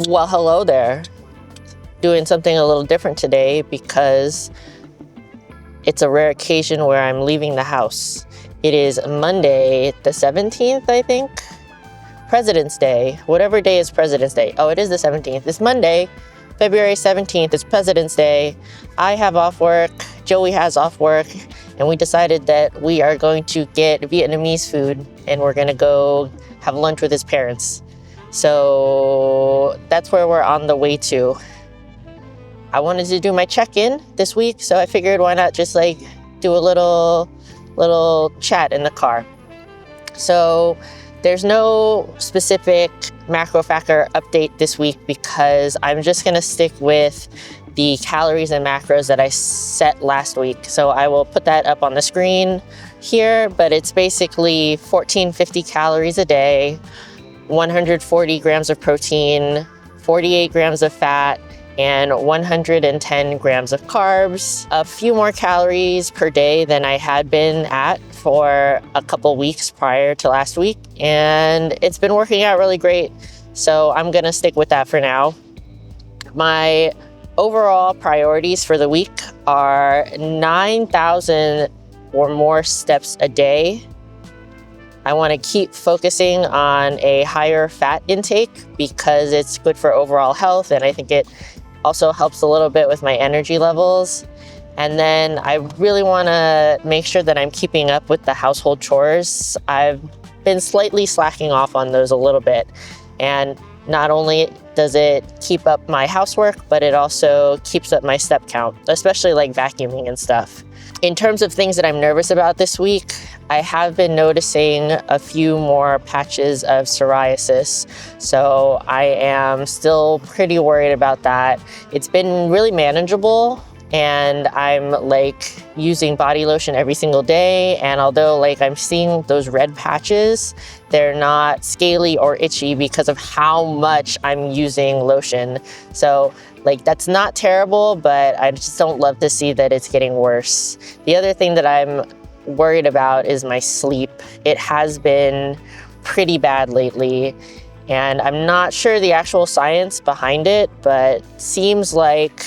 Well, hello there. Doing something a little different today because it's a rare occasion where I'm leaving the house. It is Monday the 17th, I think. President's Day. Whatever day is President's Day. Oh, it is the 17th. It's Monday, February 17th. It's President's Day. I have off work. Joey has off work. And we decided that we are going to get Vietnamese food and we're going to go have lunch with his parents. So that's where we're on the way to. I wanted to do my check-in this week, so I figured why not just like do a little chat in the car. So there's no specific macro factor update this week because I'm just gonna stick with the calories and macros that I set last week. So I will put that up on the screen here, but it's basically 1450 calories a day, 140 grams of protein, 48 grams of fat, and 110 grams of carbs. A few more calories per day than I had been at for a couple weeks prior to last week. And it's been working out really great. So I'm gonna stick with that for now. My overall priorities for the week are 9,000 or more steps a day. I want to keep focusing on a higher fat intake because it's good for overall health, and I think it also helps a little bit with my energy levels. And then I really want to make sure that I'm keeping up with the household chores. I've been slightly slacking off on those a little bit, and not only does it keep up my housework, but it also keeps up my step count, especially like vacuuming and stuff. In terms of things that I'm nervous about this week, I have been noticing a few more patches of psoriasis. So I am still pretty worried about that. It's been really manageable, and I'm like using body lotion every single day. And although like I'm seeing those red patches, they're not scaly or itchy because of how much I'm using lotion. So like that's not terrible, but I just don't love to see that it's getting worse. The other thing that I'm worried about is my sleep. It has been pretty bad lately, and I'm not sure the actual science behind it, but seems like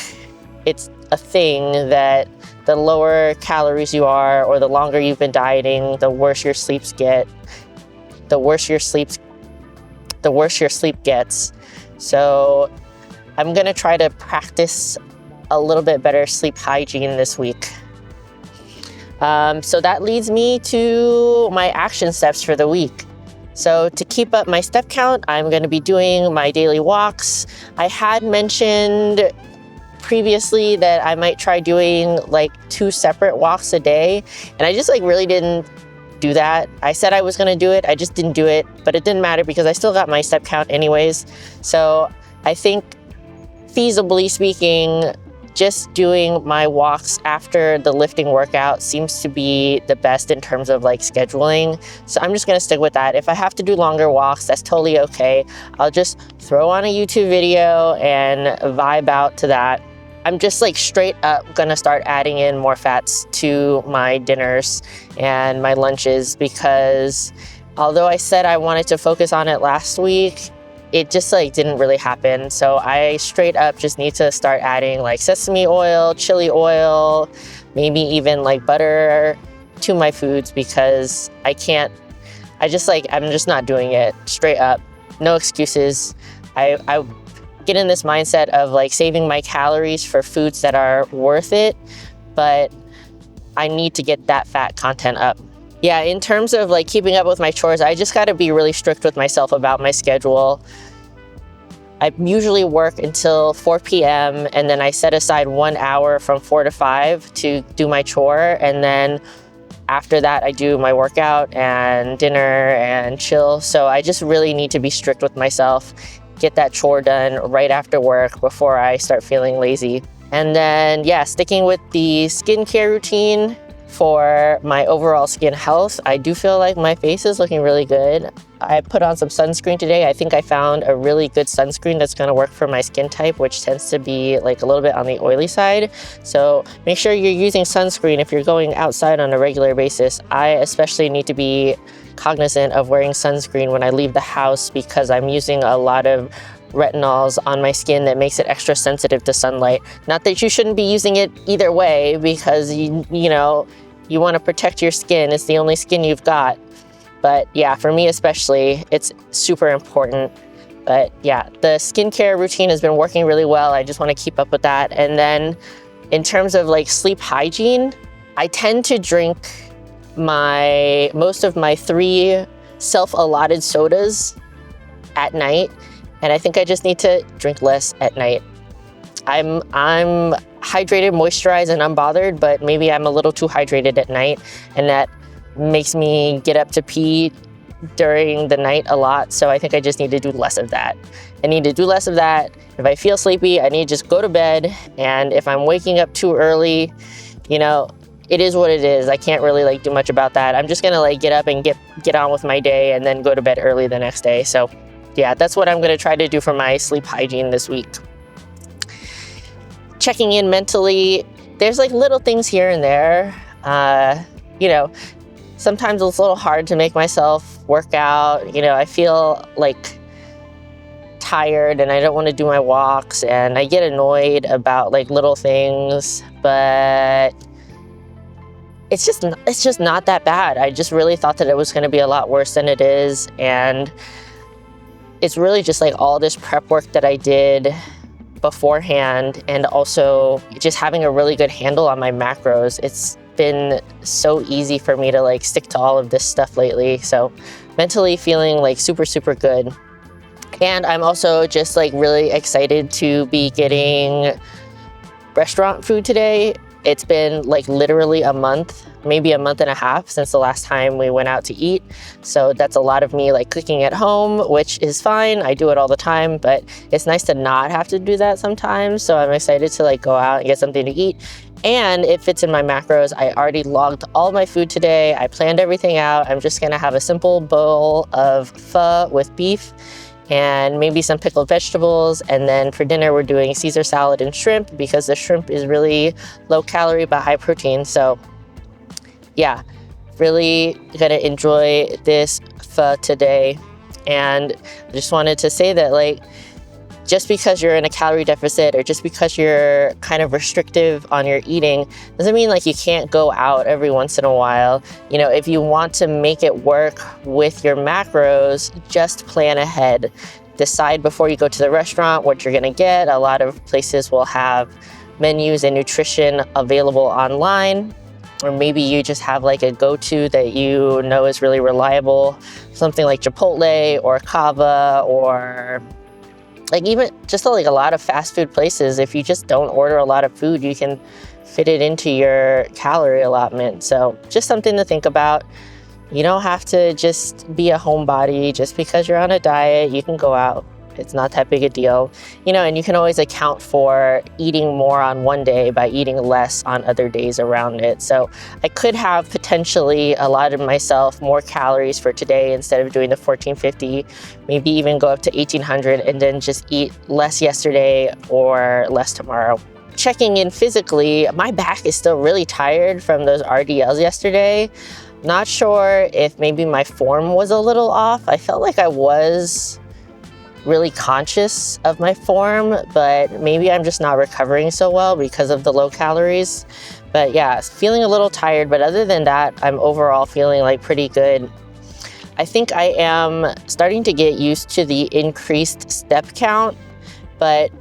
it's a thing that the lower calories you are or the longer you've been dieting, the worse your sleeps get. The worse your sleep gets. So I'm gonna try to practice a little bit better sleep hygiene this week. So that leads me to my action steps for the week. So to keep up my step count, I'm gonna be doing my daily walks. I had mentioned previously that I might try doing like 2 separate walks a day, and I just like really didn't do that. I said I was gonna do it, I just didn't do it, but it didn't matter because I still got my step count anyways. So I think feasibly speaking, just doing my walks after the lifting workout seems to be the best in terms of like scheduling. So I'm just gonna stick with that. If I have to do longer walks, that's totally okay. I'll just throw on a YouTube video and vibe out to that. I'm just like straight up gonna start adding in more fats to my dinners and my lunches because although I said I wanted to focus on it last week, it just like didn't really happen. So I straight up just need to start adding like sesame oil, chili oil, maybe even like butter to my foods because I'm just not doing it straight up. No excuses. I get in this mindset of like saving my calories for foods that are worth it, but I need to get that fat content up. Yeah, in terms of like keeping up with my chores, I just gotta be really strict with myself about my schedule. I usually work until 4 p.m. and then I set aside 1 hour from 4 to 5 to do my chore. And then after that, I do my workout and dinner and chill. So I just really need to be strict with myself, get that chore done right after work before I start feeling lazy. And then, yeah, sticking with the skincare routine for my overall skin health. I do feel like my face is looking really good. I put on some sunscreen today. I think I found a really good sunscreen that's gonna work for my skin type, which tends to be like a little bit on the oily side. So make sure you're using sunscreen if you're going outside on a regular basis. I especially need to be cognizant of wearing sunscreen when I leave the house because I'm using a lot of retinols on my skin that makes it extra sensitive to sunlight. Not that you shouldn't be using it either way, because you know, you want to protect your skin. It's the only skin you've got. But yeah, for me especially, it's super important. But yeah, the skincare routine has been working really well. I just want to keep up with that. And then in terms of like sleep hygiene, I tend to drink most of my 3 self-allotted sodas at night, and I think I just need to drink less at night. I'm hydrated, moisturized, and unbothered, but maybe I'm a little too hydrated at night, and that makes me get up to pee during the night a lot, so I think I just need to do less of that. I need to do less of that. If I feel sleepy, I need to just go to bed, and if I'm waking up too early, you know, it is what it is. I can't really like do much about that. I'm just gonna like get up and get on with my day and then go to bed early the next day. So yeah, that's what I'm gonna try to do for my sleep hygiene this week. Checking in mentally, there's like little things here and there. You know, sometimes it's a little hard to make myself work out. You know, I feel like tired and I don't want to do my walks, and I get annoyed about like little things, but it's just not that bad. I just really thought that it was going to be a lot worse than it is, and it's really just like all this prep work that I did beforehand, and also just having a really good handle on my macros. It's been so easy for me to like stick to all of this stuff lately. So mentally feeling like super, super good. And I'm also just like really excited to be getting restaurant food today. It's been like literally a month, maybe a month and a half since the last time we went out to eat. So that's a lot of me like cooking at home, which is fine. I do it all the time, but it's nice to not have to do that sometimes. So I'm excited to like go out and get something to eat. And it fits in my macros. I already logged all my food today. I planned everything out. I'm just gonna have a simple bowl of pho with beef and maybe some pickled vegetables. And then for dinner, we're doing Caesar salad and shrimp, because the shrimp is really low calorie but high protein. So yeah, really gonna enjoy this pho today. And I just wanted to say that like, just because you're in a calorie deficit or just because you're kind of restrictive on your eating doesn't mean like you can't go out every once in a while. You know, if you want to make it work with your macros, just plan ahead. Decide before you go to the restaurant what you're gonna get. A lot of places will have menus and nutrition available online, or maybe you just have like a go-to that you know is really reliable, something like Chipotle or Cava, or like even just like a lot of fast food places. If you just don't order a lot of food, you can fit it into your calorie allotment. So just something to think about. You don't have to just be a homebody just because you're on a diet. You can go out. It's not that big a deal. You know, and you can always account for eating more on one day by eating less on other days around it. So I could have potentially allotted myself more calories for today instead of doing the 1450, maybe even go up to 1800 and then just eat less yesterday or less tomorrow. Checking in physically, my back is still really tired from those RDLs yesterday. Not sure if maybe my form was a little off. I felt like I was really conscious of my form, but maybe I'm just not recovering so well because of the low calories. But yeah, feeling a little tired, but other than that, I'm overall feeling like pretty good. I think I am starting to get used to the increased step count, but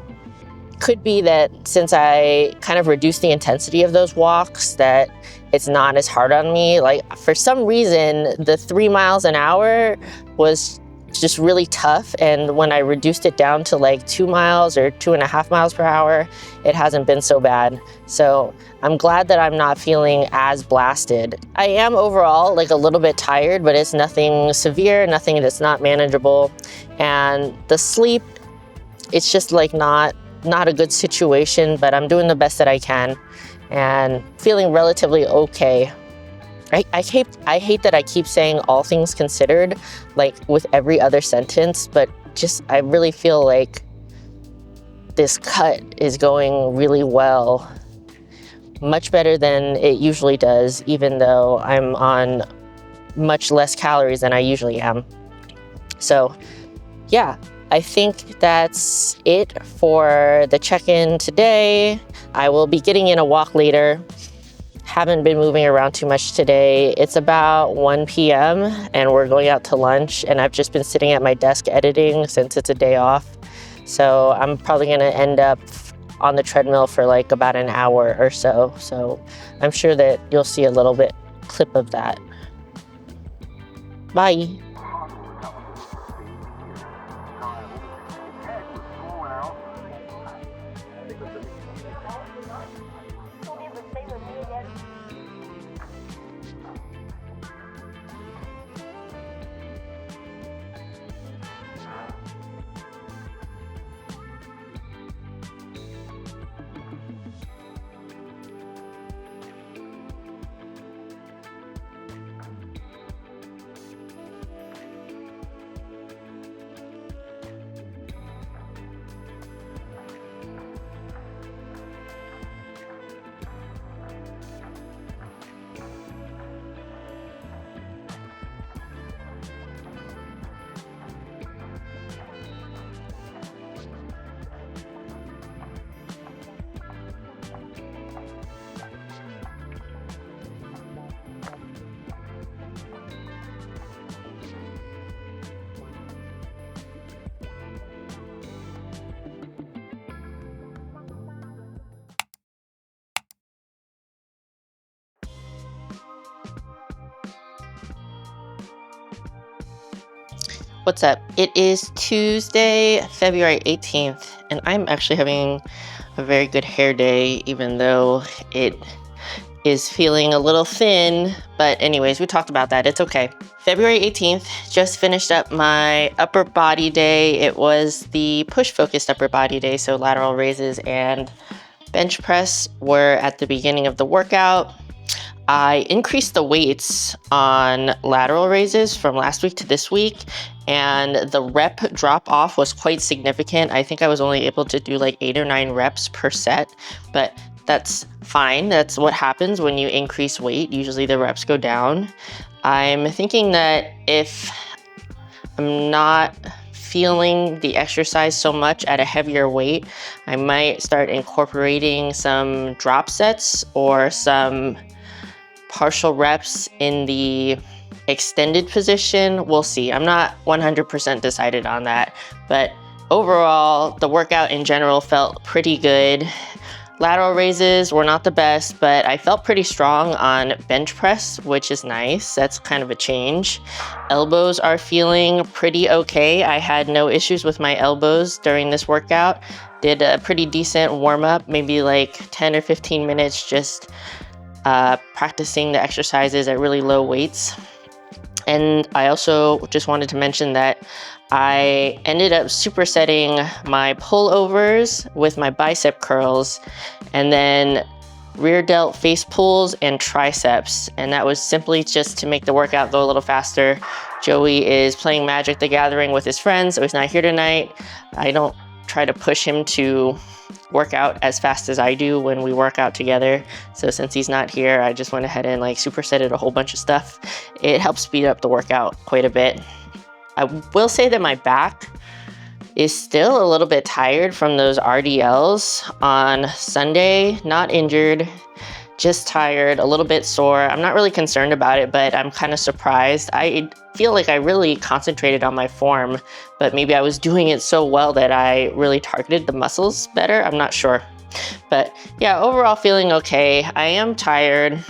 could be that since I kind of reduced the intensity of those walks, that it's not as hard on me. Like for some reason, the 3 miles an hour was just really tough, and when I reduced it down to like 2 miles or 2.5 miles per hour, it hasn't been so bad. So I'm glad that I'm not feeling as blasted. I am overall like a little bit tired, but it's nothing severe, nothing that's not manageable. And the sleep, it's just like not a good situation, but I'm doing the best that I can and feeling relatively okay. I hate that I keep saying all things considered, like with every other sentence, but just I really feel like this cut is going really well. Much better than it usually does, even though I'm on much less calories than I usually am. So yeah, I think that's it for the check-in today. I will be getting in a walk later. Haven't been moving around too much today. It's about 1 p.m. and we're going out to lunch, and I've just been sitting at my desk editing since it's a day off. So I'm probably gonna end up on the treadmill for like about an hour or so. So I'm sure that you'll see a little bit clip of that. Bye. What's up? It is Tuesday, February 18th, and I'm actually having a very good hair day, even though it is feeling a little thin. But anyways, we talked about that. It's okay. February 18th, just finished up my upper body day. It was the push-focused upper body day, so lateral raises and bench press were at the beginning of the workout. I increased the weights on lateral raises from last week to this week, and the rep drop off was quite significant. I think I was only able to do like 8 or 9 reps per set, but that's fine. That's what happens when you increase weight. Usually the reps go down. I'm thinking that if I'm not feeling the exercise so much at a heavier weight, I might start incorporating some drop sets or some partial reps in the extended position. We'll see. I'm not 100% decided on that, but overall, the workout in general felt pretty good. Lateral raises were not the best, but I felt pretty strong on bench press, which is nice. That's kind of a change. Elbows are feeling pretty okay. I had no issues with my elbows during this workout. Did a pretty decent warm up, maybe like 10 or 15 minutes, just practicing the exercises at really low weights. And I also just wanted to mention that I ended up supersetting my pullovers with my bicep curls, and then rear delt face pulls and triceps. And that was simply just to make the workout go a little faster. Joey is playing Magic the Gathering with his friends, so he's not here tonight. I don't try to push him to work out as fast as I do when we work out together. So since he's not here, I just went ahead and like supersetted a whole bunch of stuff. It helps speed up the workout quite a bit. I will say that my back is still a little bit tired from those RDLs on Sunday. Not injured, just tired, a little bit sore. I'm not really concerned about it, but I'm kind of surprised. I feel like I really concentrated on my form, but maybe I was doing it so well that I really targeted the muscles better. I'm not sure. But yeah, overall feeling okay. I am tired.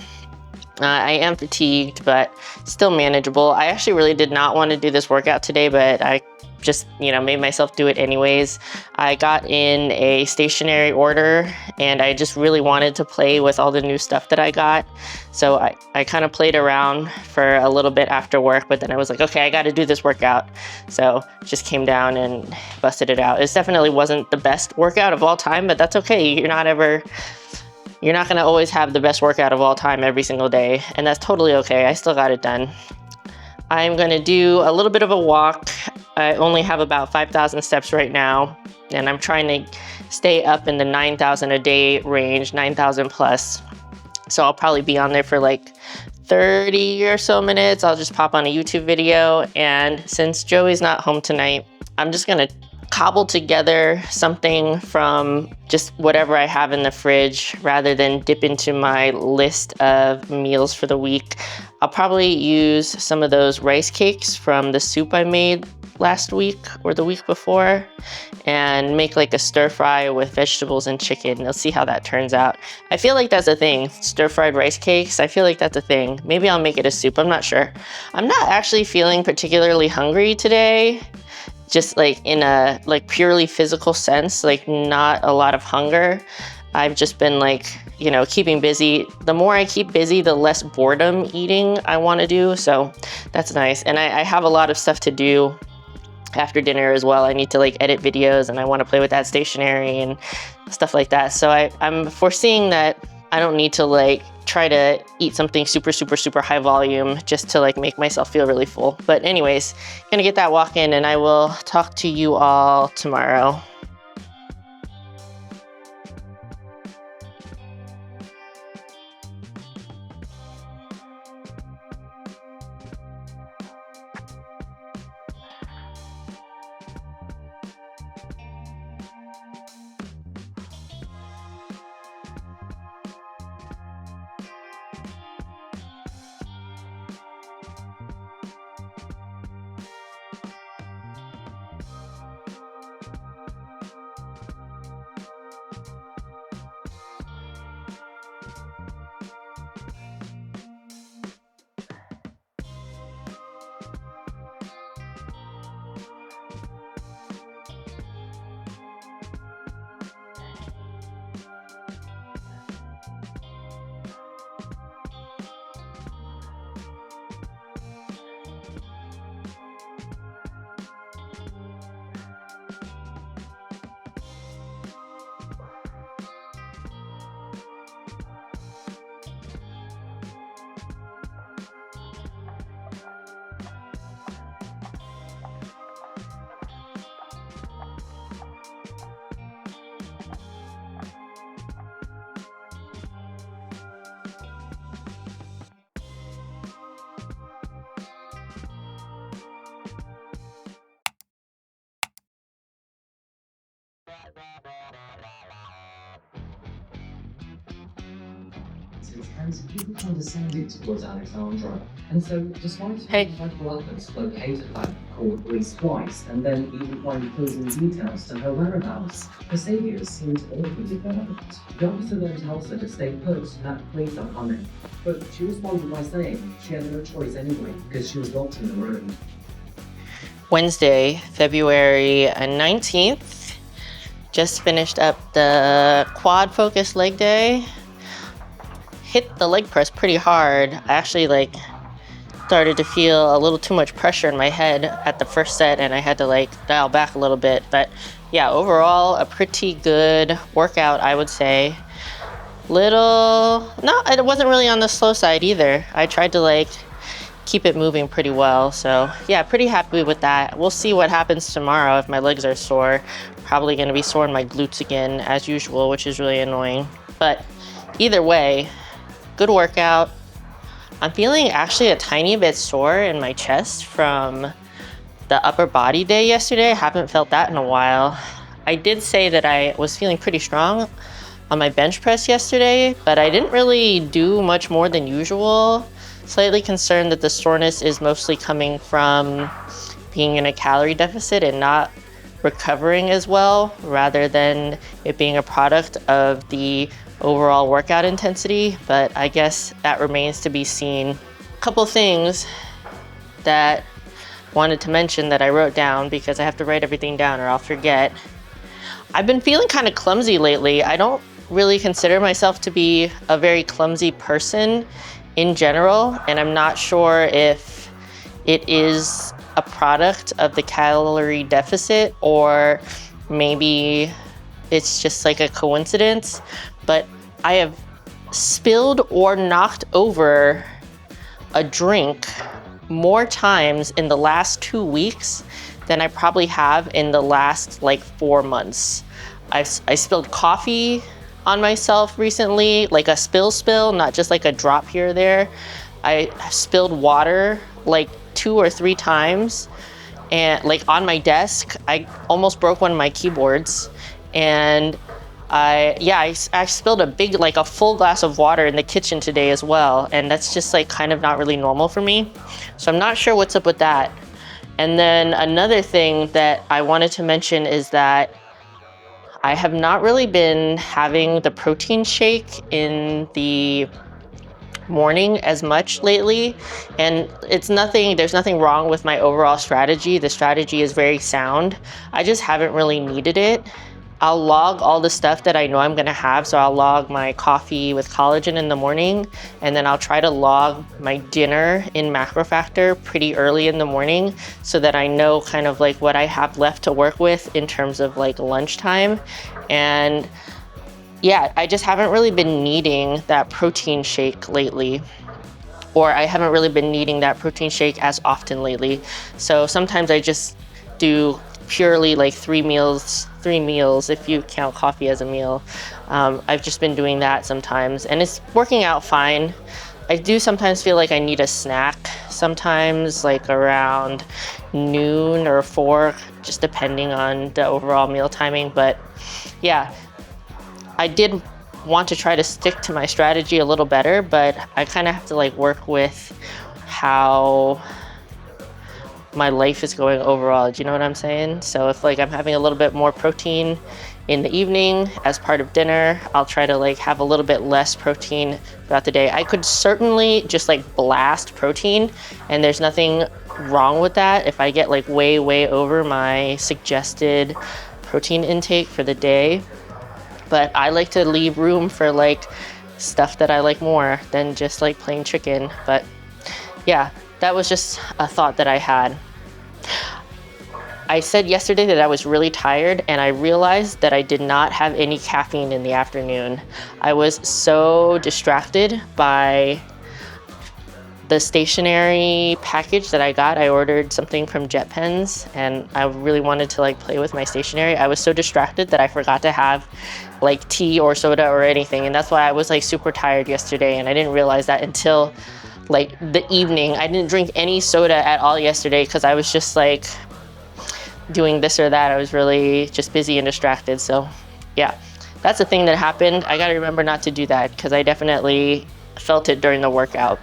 I am fatigued, but still manageable. I actually really did not want to do this workout today, but I just, made myself do it anyways. I got in a stationary order and I just really wanted to play with all the new stuff that I got. So I kind of played around for a little bit after work, but then I was like, okay, I got to do this workout. So just came down and busted it out. It definitely wasn't the best workout of all time, but that's okay. You're not going to always have the best workout of all time every single day, and that's totally okay. I still got it done. I'm going to do a little bit of a walk. I only have about 5,000 steps right now, and I'm trying to stay up in the 9,000 a day range, 9,000 plus. So I'll probably be on there for like 30 or so minutes. I'll just pop on a YouTube video, and since Joey's not home tonight, I'm just going to cobble together something from just whatever I have in the fridge rather than dip into my list of meals for the week. I'll probably use some of those rice cakes from the soup I made last week or the week before and make like a stir fry with vegetables and chicken. Let's see how that turns out. I feel like that's a thing, stir-fried rice cakes. I feel like that's a thing. Maybe I'll make it a soup, I'm not sure. I'm not actually feeling particularly hungry today, just like in a like purely physical sense, like not a lot of hunger. I've just been like, you know, keeping busy. The more I keep busy, the less boredom eating I want to do. So that's nice. And I have a lot of stuff to do after dinner as well. I need to like edit videos and I want to play with that stationery and stuff like that. So I'm foreseeing that I don't need to like try to eat something super high volume just to like make myself feel really full. But anyways, gonna get that walk in and I will talk to you all tomorrow. And people condescended towards Alexandra. And so, despite multiple efforts located her, called police twice, and then even find closing details to her whereabouts, her saviours seemed awfully developed. The officer then tells her to stay put and that police are coming. But she responded by saying she had no choice anyway, because she was locked in the room. Wednesday, February 19th. Just finished up the quad focus leg day. Hit the leg press pretty hard. I actually like started to feel a little too much pressure in my head at the first set and I had to like dial back a little bit. But yeah, overall a pretty good workout, I would say. No, it wasn't really on the slow side either. I tried to like keep it moving pretty well. So yeah, pretty happy with that. We'll see what happens tomorrow if my legs are sore. Probably gonna be sore in my glutes again as usual, which is really annoying. But either way, good workout. I'm feeling actually a tiny bit sore in my chest from the upper body day yesterday. I haven't felt that in a while. I did say that I was feeling pretty strong on my bench press yesterday, but I didn't really do much more than usual. Slightly concerned that the soreness is mostly coming from being in a calorie deficit and not recovering as well, rather than it being a product of the overall workout intensity, but I guess that remains to be seen. A couple things that wanted to mention that I wrote down because I have to write everything down or I'll forget. I've been feeling kind of clumsy lately. I don't really consider myself to be a very clumsy person in general, and I'm not sure if it is a product of the calorie deficit or maybe it's just like a coincidence, but I have spilled or knocked over a drink more times in the last 2 weeks than I probably have in the last like 4 months. I spilled coffee on myself recently, like a spill, not just like a drop here or there. I spilled water like 2 or 3 times and like on my desk. I almost broke one of my keyboards, and I spilled a full glass of water in the kitchen today as well, and that's just like kind of not really normal for me. So I'm not sure what's up with that. And then another thing that I wanted to mention is that I have not really been having the protein shake in the morning as much lately, and there's nothing wrong with my overall strategy. The strategy is very sound. I just haven't really needed it. I'll log all the stuff that I know I'm gonna have. So I'll log my coffee with collagen in the morning, and then I'll try to log my dinner in MacroFactor pretty early in the morning so that I know kind of like what I have left to work with in terms of like lunchtime. And yeah, I just haven't really been needing that protein shake lately, or I haven't really been needing that protein shake as often lately. So sometimes I just do purely like three meals if you count coffee as a meal. I've just been doing that sometimes, and it's working out fine. I do sometimes feel like I need a snack, sometimes like around noon or 4, just depending on the overall meal timing. But yeah, I did want to try to stick to my strategy a little better, but I kind of have to like work with how my life is going overall. Do you know what I'm saying? So if like I'm having a little bit more protein in the evening as part of dinner, I'll try to like have a little bit less protein throughout the day. I could certainly just like blast protein, and there's nothing wrong with that if I get like way over my suggested protein intake for the day. But I like to leave room for like stuff that I like more than just like plain chicken. But yeah, that was just a thought that I had. I said yesterday that I was really tired, and I realized that I did not have any caffeine in the afternoon. I was so distracted by the stationery package that I got. I ordered something from JetPens, and I really wanted to like play with my stationery. I was so distracted that I forgot to have like tea or soda or anything, and that's why I was like super tired yesterday, and I didn't realize that until like the evening. I didn't drink any soda at all yesterday because I was just like doing this or that. I was really just busy and distracted. So yeah, that's a thing that happened. I gotta remember not to do that because I definitely felt it during the workout.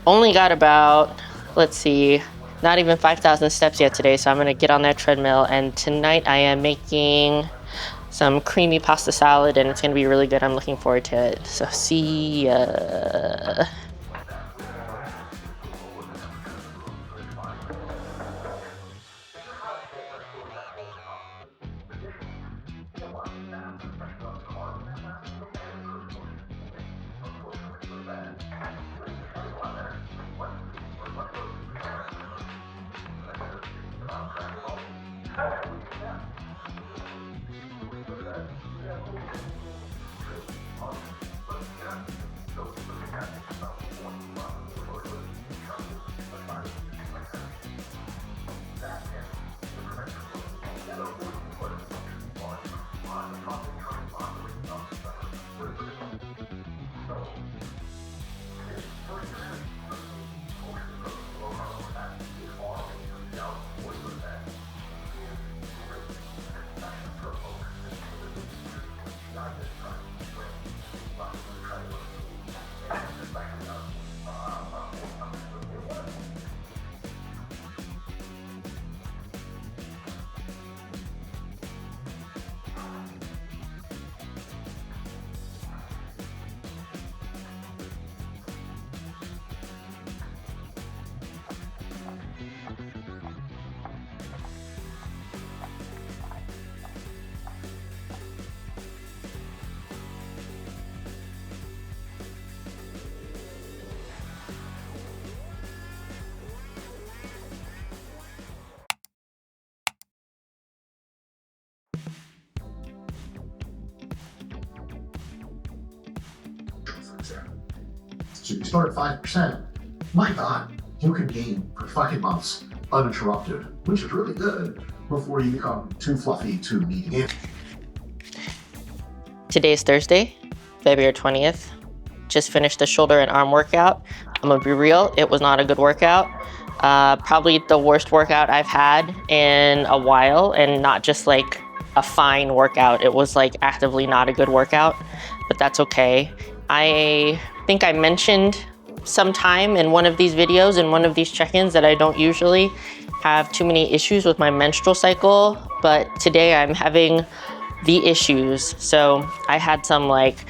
Only got about, let's see, not even 5,000 steps yet today, so I'm gonna get on that treadmill, and tonight I am making some creamy pasta salad, and it's gonna be really good. I'm looking forward to it. So see ya. So you start at 5%. My God, you can gain for fucking months uninterrupted, which is really good before you become too fluffy to meet. Today is Thursday, February 20th. Just finished the shoulder and arm workout. I'm gonna be real, it was not a good workout. Probably the worst workout I've had in a while, and not just like a fine workout. It was like actively not a good workout, but that's okay. I think I mentioned sometime in one of these videos, in one of these check-ins, that I don't usually have too many issues with my menstrual cycle, but today I'm having the issues. So I had some like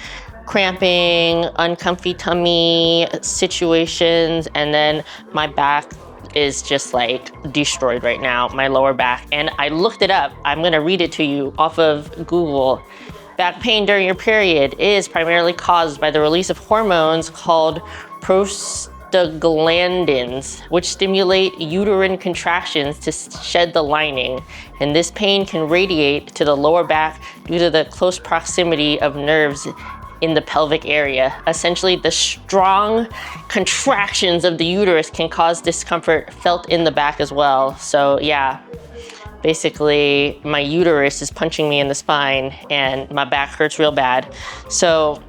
cramping, uncomfy tummy situations, and then my back is just like destroyed right now, my lower back. And I looked it up. I'm gonna read it to you off of Google. Back pain during your period is primarily caused by the release of hormones called prostaglandins, which stimulate uterine contractions to shed the lining. And this pain can radiate to the lower back due to the close proximity of nerves in the pelvic area. Essentially, the strong contractions of the uterus can cause discomfort felt in the back as well. So yeah, basically my uterus is punching me in the spine and my back hurts real bad. So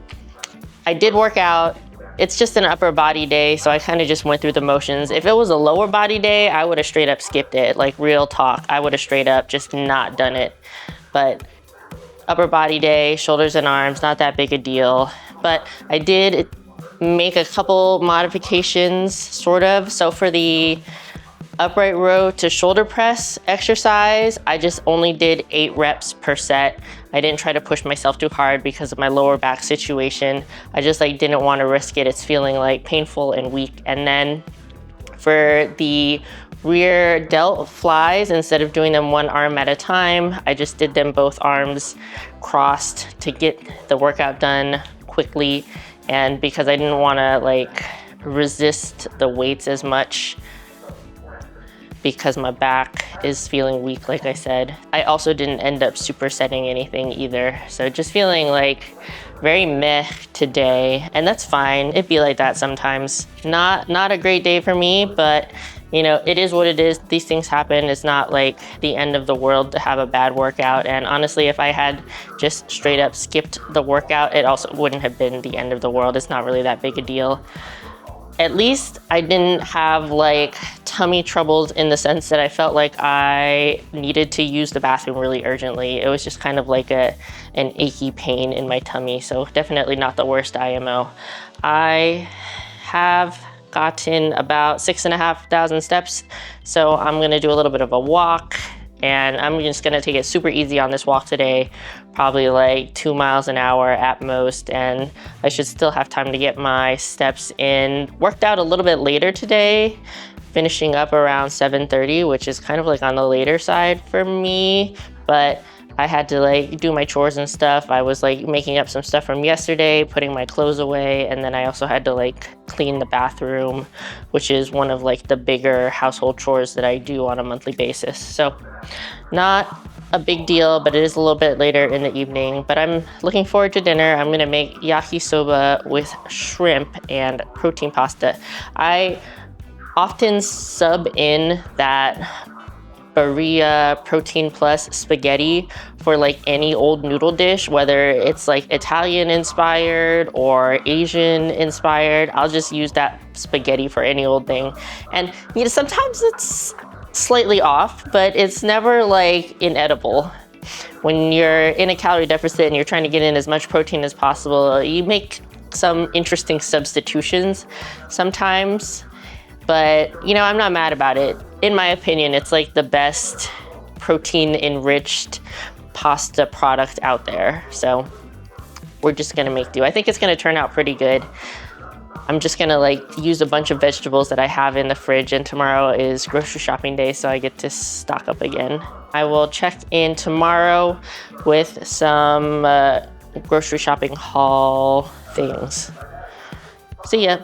I did work out. It's just an upper body day, so I kind of just went through the motions. If it was a lower body day, I would have straight up skipped it, like real talk. I would have straight up just not done it. But upper body day, shoulders and arms, not that big a deal. But I did make a couple modifications, sort of. So for the upright row to shoulder press exercise, I just only did 8 reps per set. I didn't try to push myself too hard because of my lower back situation. I just like didn't want to risk it. It's feeling like painful and weak. And then for the rear delt flies, instead of doing them one arm at a time, I just did them both arms crossed to get the workout done quickly. And because I didn't want to like resist the weights as much, because my back is feeling weak, like I said. I also didn't end up supersetting anything either. So just feeling like very meh today, and that's fine. It'd be like that sometimes. Not a great day for me, but you know, it is what it is. These things happen. It's not like the end of the world to have a bad workout. And honestly, if I had just straight up skipped the workout, it also wouldn't have been the end of the world. It's not really that big a deal. At least I didn't have like tummy troubles in the sense that I felt like I needed to use the bathroom really urgently. It was just kind of like an achy pain in my tummy. So definitely not the worst IMO. I have gotten about 6,500 steps. So I'm gonna do a little bit of a walk, and I'm just gonna take it super easy on this walk today, probably like 2 miles an hour at most, and I should still have time to get my steps in. Worked out a little bit later today, finishing up around 7:30, which is kind of like on the later side for me, but I had to like do my chores and stuff. I was like making up some stuff from yesterday, putting my clothes away, and then I also had to like clean the bathroom, which is one of like the bigger household chores that I do on a monthly basis. So not a big deal, but it is a little bit later in the evening. But I'm looking forward to dinner. I'm gonna make yakisoba with shrimp and protein pasta. I often sub in that Barilla Protein Plus spaghetti for like any old noodle dish, whether it's like Italian inspired or Asian inspired. I'll just use that spaghetti for any old thing. And you know, sometimes it's slightly off, but it's never like inedible. When you're in a calorie deficit and you're trying to get in as much protein as possible, you make some interesting substitutions sometimes. But, you know, I'm not mad about it. In my opinion, it's like the best protein-enriched pasta product out there. So we're just gonna make do. I think it's gonna turn out pretty good. I'm just gonna like use a bunch of vegetables that I have in the fridge, and tomorrow is grocery shopping day, so I get to stock up again. I will check in tomorrow with some grocery shopping haul things. See ya.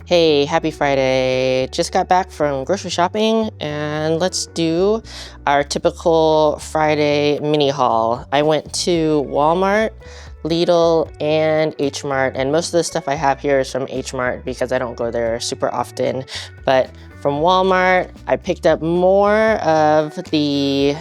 Hey, happy Friday. Just got back from grocery shopping and let's do our typical Friday mini haul. I went to Walmart, Lidl, and H Mart, and most of the stuff I have here is from H Mart because I don't go there super often. But from Walmart, I picked up more of the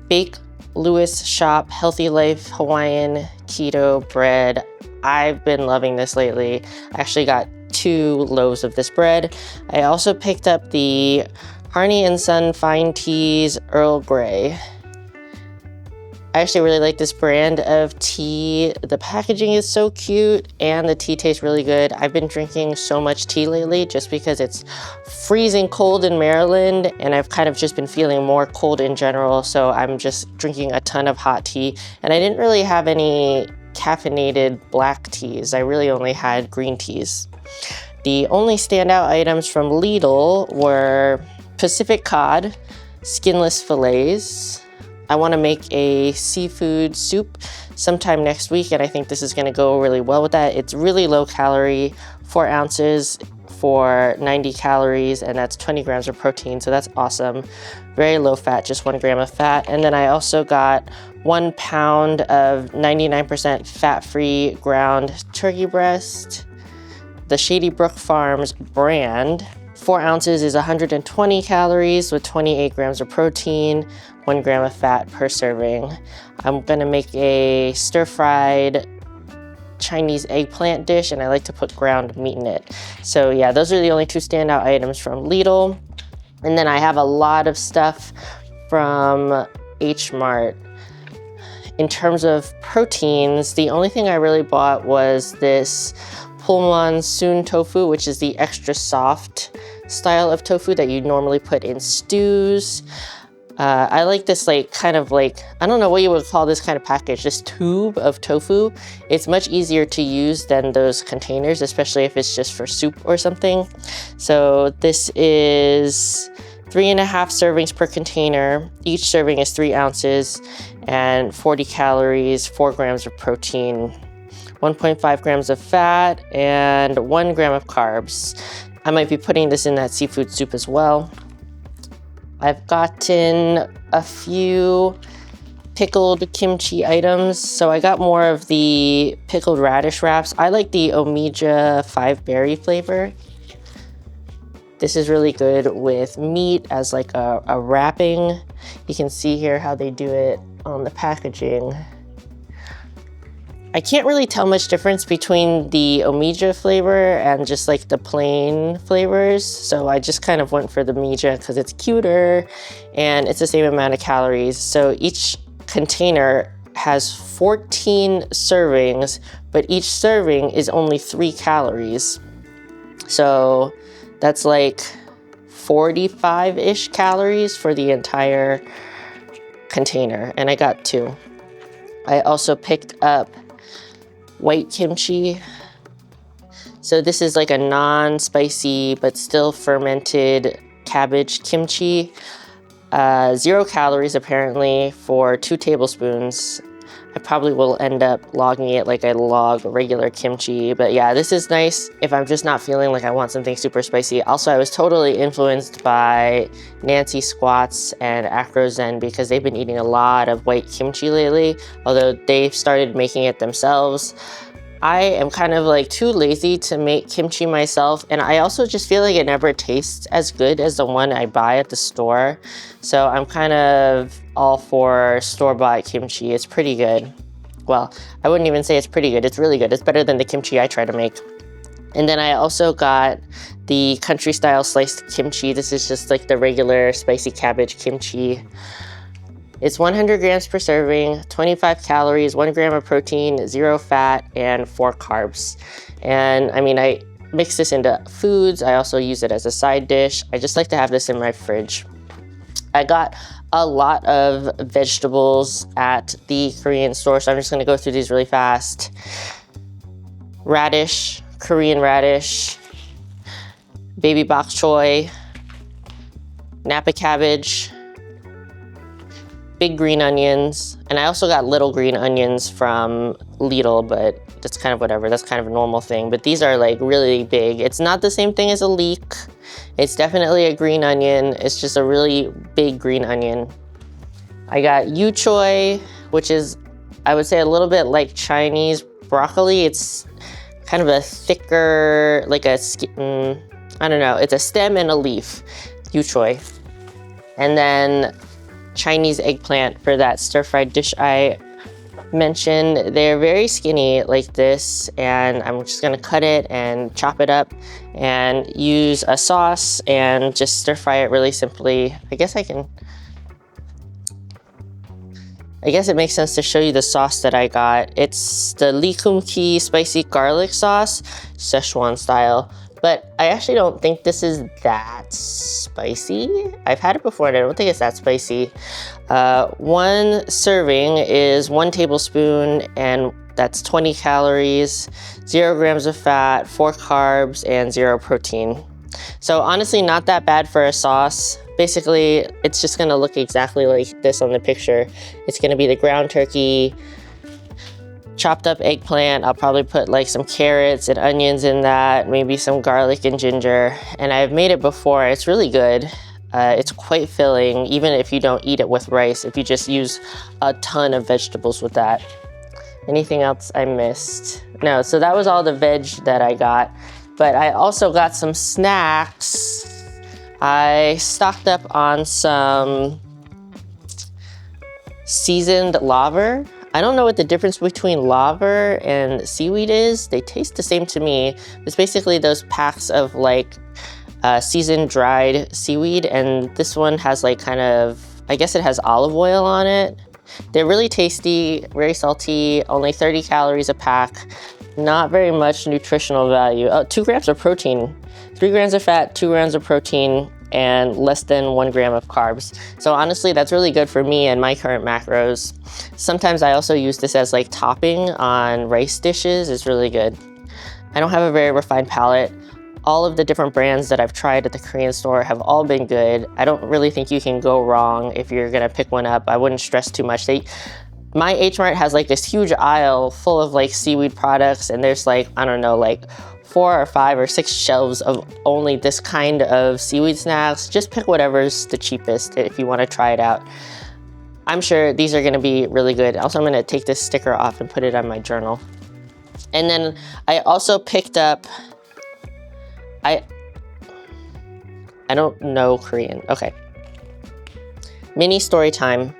Bake Lewis Shop Healthy Life Hawaiian Keto bread. I've been loving this lately. I actually got 2 loaves of this bread. I also picked up the Harney and Son Fine Teas Earl Grey. I actually really like this brand of tea. The packaging is so cute and the tea tastes really good. I've been drinking so much tea lately just because it's freezing cold in Maryland and I've kind of just been feeling more cold in general, so I'm just drinking a ton of hot tea. And I didn't really have any caffeinated black teas. I really only had green teas. The only standout items from Lidl were Pacific cod, skinless fillets. I want to make a seafood soup sometime next week, and I think this is going to go really well with that. It's really low calorie, 4 ounces for 90 calories, and that's 20 grams of protein, so that's awesome. Very low fat, just 1 gram of fat. And then I also got 1 pound of 99% fat-free ground turkey breast. The Shady Brook Farms brand. 4 ounces is 120 calories with 28 grams of protein, 1 gram of fat per serving. I'm gonna make a stir-fried Chinese eggplant dish, and I like to put ground meat in it. So yeah, those are the only 2 standout items from Lidl. And then I have a lot of stuff from H Mart. In terms of proteins, the only thing I really bought was this Pullman Soon tofu, which is the extra soft style of tofu that you normally put in stews. I like this kind of I don't know what you would call this kind of package, this tube of tofu. It's much easier to use than those containers, especially if it's just for soup or something. So this is 3.5 servings per container. Each serving is 3 ounces and 40 calories, 4 grams of protein, 1.5 grams of fat, and 1 gram of carbs. I might be putting this in that seafood soup as well. I've gotten a few pickled kimchi items. So I got more of the pickled radish wraps. I like the Omija 5-berry flavor. This is really good with meat as a wrapping. You can see here how they do it on the packaging. I can't really tell much difference between the Omija flavor and just the plain flavors. So I just kind of went for the Omija because it's cuter and it's the same amount of calories. So each container has 14 servings, but each serving is only 3 calories. So that's 45-ish calories for the entire container, and I got 2. I also picked up white kimchi. So this is a non-spicy but still fermented cabbage kimchi. 0 calories apparently for 2 tablespoons. I probably will end up logging it like I log regular kimchi, but yeah, this is nice if I'm just not feeling like I want something super spicy. Also, I was totally influenced by Nancy Squats and Acrozen because they've been eating a lot of white kimchi lately, although they've started making it themselves. I am kind of like too lazy to make kimchi myself, and I also just feel like it never tastes as good as the one I buy at the store. So I'm kind of all for store-bought kimchi. It's pretty good. Well, I wouldn't even say it's pretty good. It's really good. It's better than the kimchi I try to make. And then I also got the country style sliced kimchi. This is just like the regular spicy cabbage kimchi. It's 100 grams per serving, 25 calories, 1 gram of protein, 0 fat, and 4 carbs. And I mean, I mix this into foods. I also use it as a side dish. I just like to have this in my fridge. I got a lot of vegetables at the Korean store, so I'm just gonna go through these really fast. Radish, Korean radish, baby bok choy, Napa cabbage, big green onions, and I also got little green onions from Lidl, but that's kind of whatever. That's kind of a normal thing, but these are like really big. It's not the same thing as a leek. It's definitely a green onion. It's just a really big green onion. I got yu choy, which is, I would say, a little bit like Chinese broccoli. It's kind of a thicker, like a, I don't know, it's a stem and a leaf, yu choy. And then Chinese eggplant for that stir-fried dish I mentioned. They're very skinny like this, and I'm just gonna cut it and chop it up and use a sauce and just stir fry it really simply. I guess it makes sense to show you the sauce that I got. It's the Lee Kum Kee spicy garlic sauce, Szechuan style. But I actually don't think this is that spicy. I've had it before and I don't think it's that spicy. 1 serving is 1 tablespoon, and that's 20 calories, 0 grams of fat, 4 carbs, and 0 protein. So honestly, not that bad for a sauce. Basically, it's just gonna look exactly like this on the picture. It's gonna be the ground turkey, chopped up eggplant. I'll probably put like some carrots and onions in that, maybe some garlic and ginger. And I've made it before. It's really good. It's quite filling, even if you don't eat it with rice, if you just use a ton of vegetables with that. Anything else I missed? No, so that was all the veg that I got. But I also got some snacks. I stocked up on some seasoned laver. I don't know what the difference between laver and seaweed is. They taste the same to me. It's basically those packs of like seasoned dried seaweed, and this one has like kind of, I guess it has olive oil on it. They're really tasty, very salty, only 30 calories a pack. Not very much nutritional value. 2 grams of protein, 3 grams of fat, 2 grams of protein, and less than 1 gram of carbs. So honestly, that's really good for me and my current macros. Sometimes I also use this as like topping on rice dishes. It's really good. I don't have a very refined palate. All of the different brands that I've tried at the Korean store have all been good. I don't really think you can go wrong if you're gonna pick one up. I wouldn't stress too much. My H Mart has like this huge aisle full of like seaweed products, and there's like, I don't know, like 4 or 5 or 6 shelves of only this kind of seaweed snacks. Just pick whatever's the cheapest if you want to try it out. I'm sure these are going to be really good. Also, I'm going to take this sticker off and put it on my journal. And then I also picked up, I don't know Korean. Okay. Mini story time.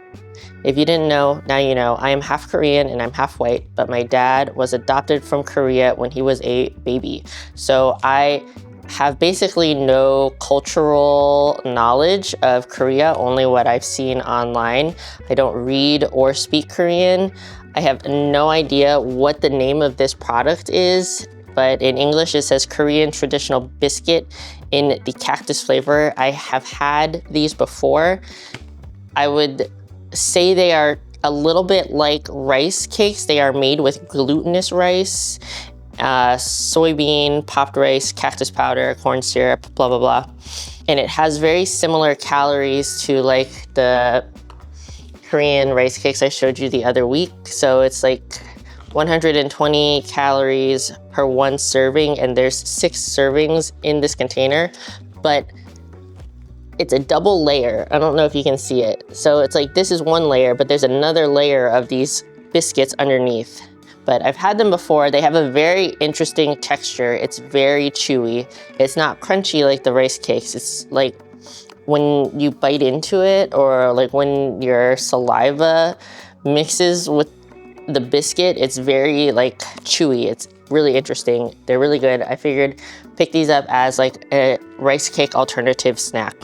If you didn't know, now you know. I am half Korean and I'm half white, but my dad was adopted from Korea when he was a baby. So I have basically no cultural knowledge of Korea, only what I've seen online. I don't read or speak Korean. I have no idea what the name of this product is, but in English it says Korean traditional biscuit in the cactus flavor. I have had these before. I would say they are a little bit like rice cakes. They are made with glutinous rice, soybean, popped rice, cactus powder, corn syrup, blah, blah, blah. And it has very similar calories to like the Korean rice cakes I showed you the other week. So it's like 120 calories per 1 serving, and there's 6 servings in this container, but it's a double layer. I don't know if you can see it. So it's like, this is 1 layer, but there's another layer of these biscuits underneath. but I've had them before. They have a very interesting texture. It's very chewy. It's not crunchy like the rice cakes. It's like when you bite into it, or like when your saliva mixes with the biscuit, it's very like chewy. It's really interesting. They're really good. I figured pick these up as like a rice cake alternative snack.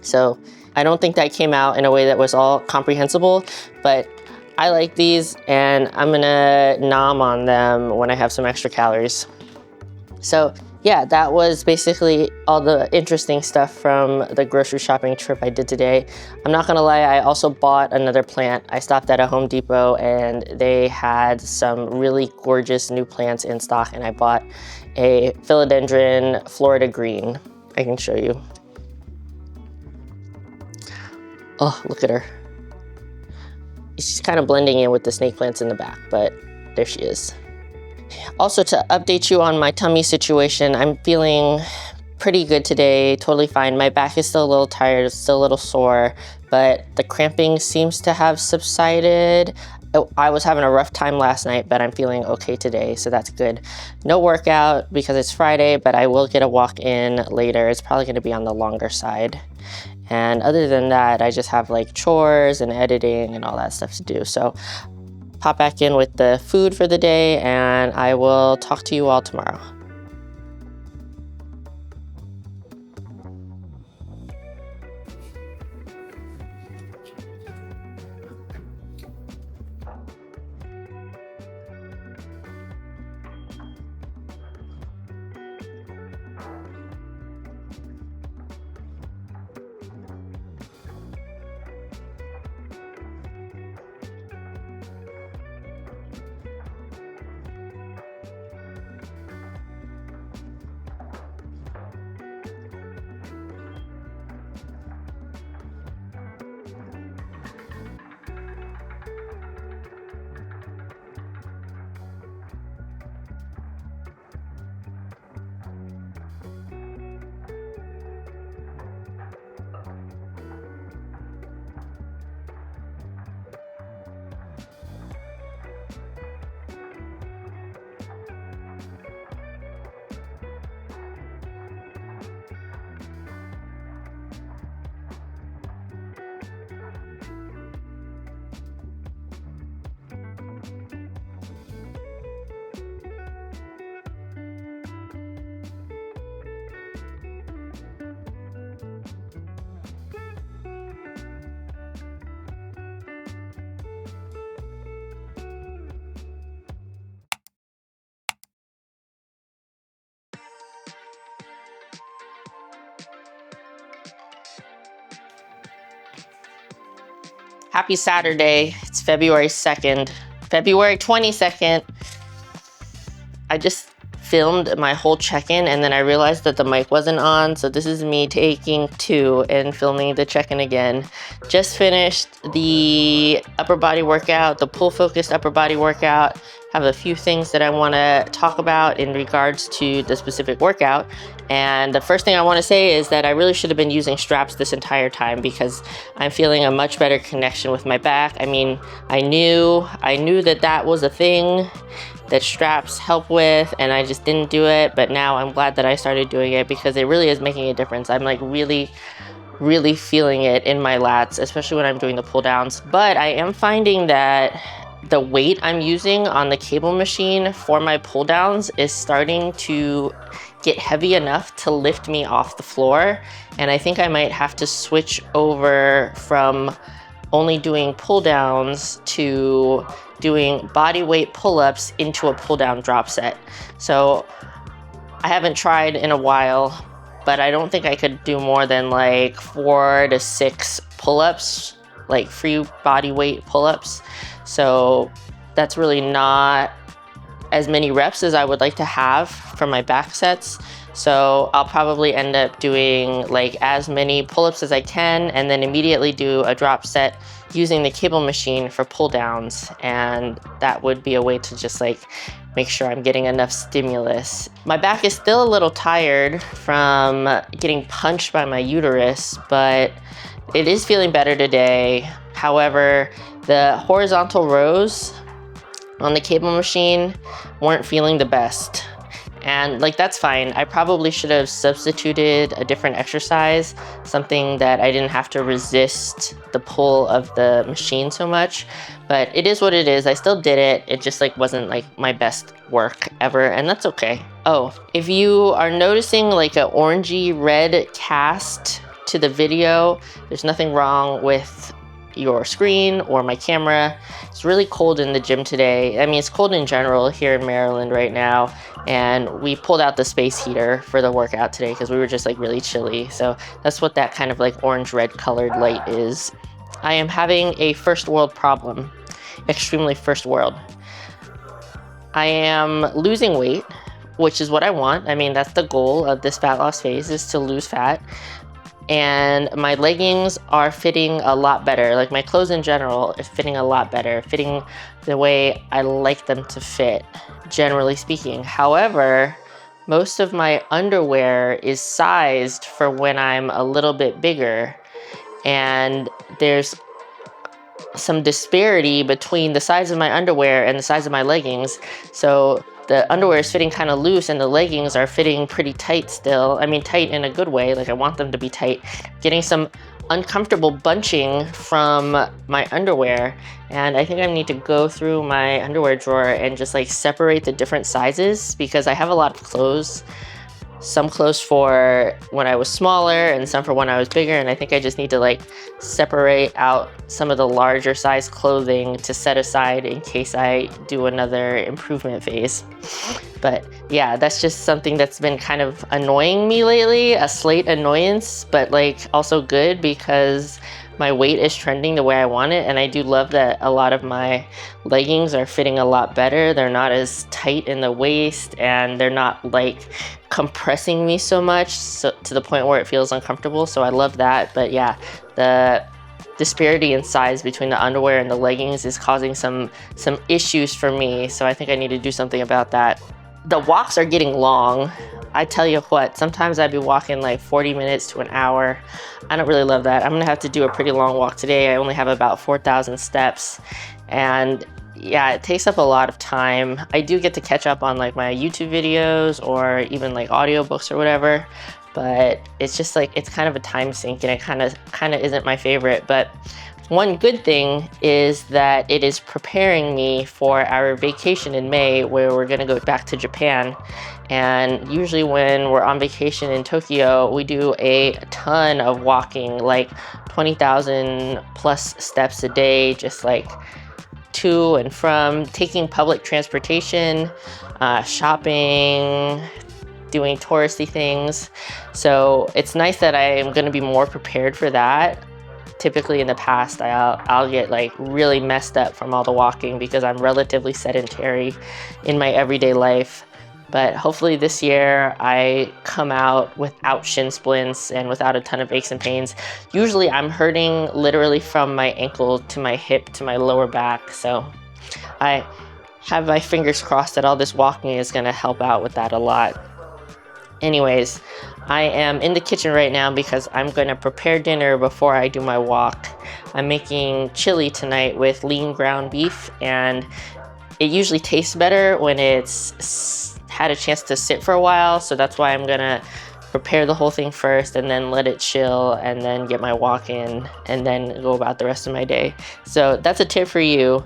So I don't think that came out in a way that was all comprehensible, but I like these and I'm gonna nom on them when I have some extra calories. So yeah, that was basically all the interesting stuff from the grocery shopping trip I did today. I'm not gonna lie, I also bought another plant. I stopped at a Home Depot and they had some really gorgeous new plants in stock, and I bought a philodendron Florida green. I can show you. Oh, look at her. She's kind of blending in with the snake plants in the back, but there she is. Also, to update you on my tummy situation, I'm feeling pretty good today, totally fine. My back is still a little tired, it's still a little sore, but the cramping seems to have subsided. I was having a rough time last night, but I'm feeling okay today, so that's good. No workout because it's Friday, but I will get a walk in later. It's probably gonna be on the longer side. And other than that, I just have like chores and editing and all that stuff to do. So pop back in with the food for the day, and I will talk to you all tomorrow. Happy Saturday. It's February 2nd, February 22nd. I just filmed my whole check-in and then I realized that the mic wasn't on. So this is me taking two and filming the check-in again. Just finished the upper body workout, the pull focused upper body workout. Have a few things that I want to talk about in regards to the specific workout. And the first thing I want to say is that I really should have been using straps this entire time because I'm feeling a much better connection with my back. I mean, I knew that that was a thing that straps help with, and I just didn't do it. But now I'm glad that I started doing it because it really is making a difference. I'm like really feeling it in my lats, especially when I'm doing the pull downs. But I am finding that the weight I'm using on the cable machine for my pull downs is starting to get heavy enough to lift me off the floor. And I think I might have to switch over from only doing pull downs to doing body weight pull-ups into a pull down drop set. So I haven't tried in a while, but I don't think I could do more than like 4 to 6 pull-ups, like free body weight pull-ups. So that's really not as many reps as I would like to have for my back sets. So I'll probably end up doing like as many pull-ups as I can and then immediately do a drop set using the cable machine for pull downs. And that would be a way to just like make sure I'm getting enough stimulus. My back is still a little tired from getting punched by my uterus, but it is feeling better today. However, the horizontal rows on the cable machine weren't feeling the best. And like, that's fine. I probably should have substituted a different exercise, something that I didn't have to resist the pull of the machine so much, but it is what it is. I still did it. It just like wasn't like my best work ever, and that's okay. Oh, if you are noticing like an orangey red cast to the video, there's nothing wrong with your screen or my camera. It's really cold in the gym today. I mean, it's cold in general here in Maryland right now, and we pulled out the space heater for the workout today because we were just like really chilly. So that's what that kind of like orange red colored light is. I am having a first world problem, extremely first world. I am losing weight, which is what I want. I mean, that's the goal of this fat loss phase, is to lose fat. And my leggings are fitting a lot better. Like, my clothes in general is fitting a lot better, fitting the way I like them to fit, generally speaking. However, most of my underwear is sized for when I'm a little bit bigger, and there's some disparity between the size of my underwear and the size of my leggings. So the underwear is fitting kind of loose and the leggings are fitting pretty tight still. I mean, tight in a good way, like I want them to be tight. Getting some uncomfortable bunching from my underwear, and I think I need to go through my underwear drawer and just like separate the different sizes, because I have a lot of clothes. Some clothes for when I was smaller and some for when I was bigger, and I think I just need to like separate out some of the larger size clothing to set aside in case I do another improvement phase. But yeah, that's just something that's been kind of annoying me lately, a slight annoyance, but like also good because my weight is trending the way I want it, and I do love that a lot of my leggings are fitting a lot better. They're not as tight in the waist, and they're not like compressing me so much, so to the point where it feels uncomfortable. So I love that. But yeah, the disparity in size between the underwear and the leggings is causing some issues for me. So I think I need to do something about that. The walks are getting long. I tell you what, sometimes I'd be walking like 40 minutes to an hour. I don't really love that. I'm gonna have to do a pretty long walk today. I only have about 4,000 steps, and yeah, it takes up a lot of time. I do get to catch up on like my YouTube videos or even like audiobooks or whatever, but it's just like, it's kind of a time sink, and it kind of isn't my favorite. But one good thing is that it is preparing me for our vacation in May, where we're gonna go back to Japan. And usually when we're on vacation in Tokyo, we do a ton of walking, like 20,000 plus steps a day, just like to and from, taking public transportation, shopping, doing touristy things. So it's nice that I am gonna be more prepared for that. Typically in the past, I'll get like really messed up from all the walking because I'm relatively sedentary in my everyday life. But hopefully this year I come out without shin splints and without a ton of aches and pains. Usually I'm hurting literally from my ankle to my hip to my lower back. So I have my fingers crossed that all this walking is gonna help out with that a lot. Anyways, I am in the kitchen right now because I'm going to prepare dinner before I do my walk. I'm making chili tonight with lean ground beef, and it usually tastes better when it's had a chance to sit for a while, so that's why I'm going to prepare the whole thing first and then let it chill and then get my walk in and then go about the rest of my day. So that's a tip for you.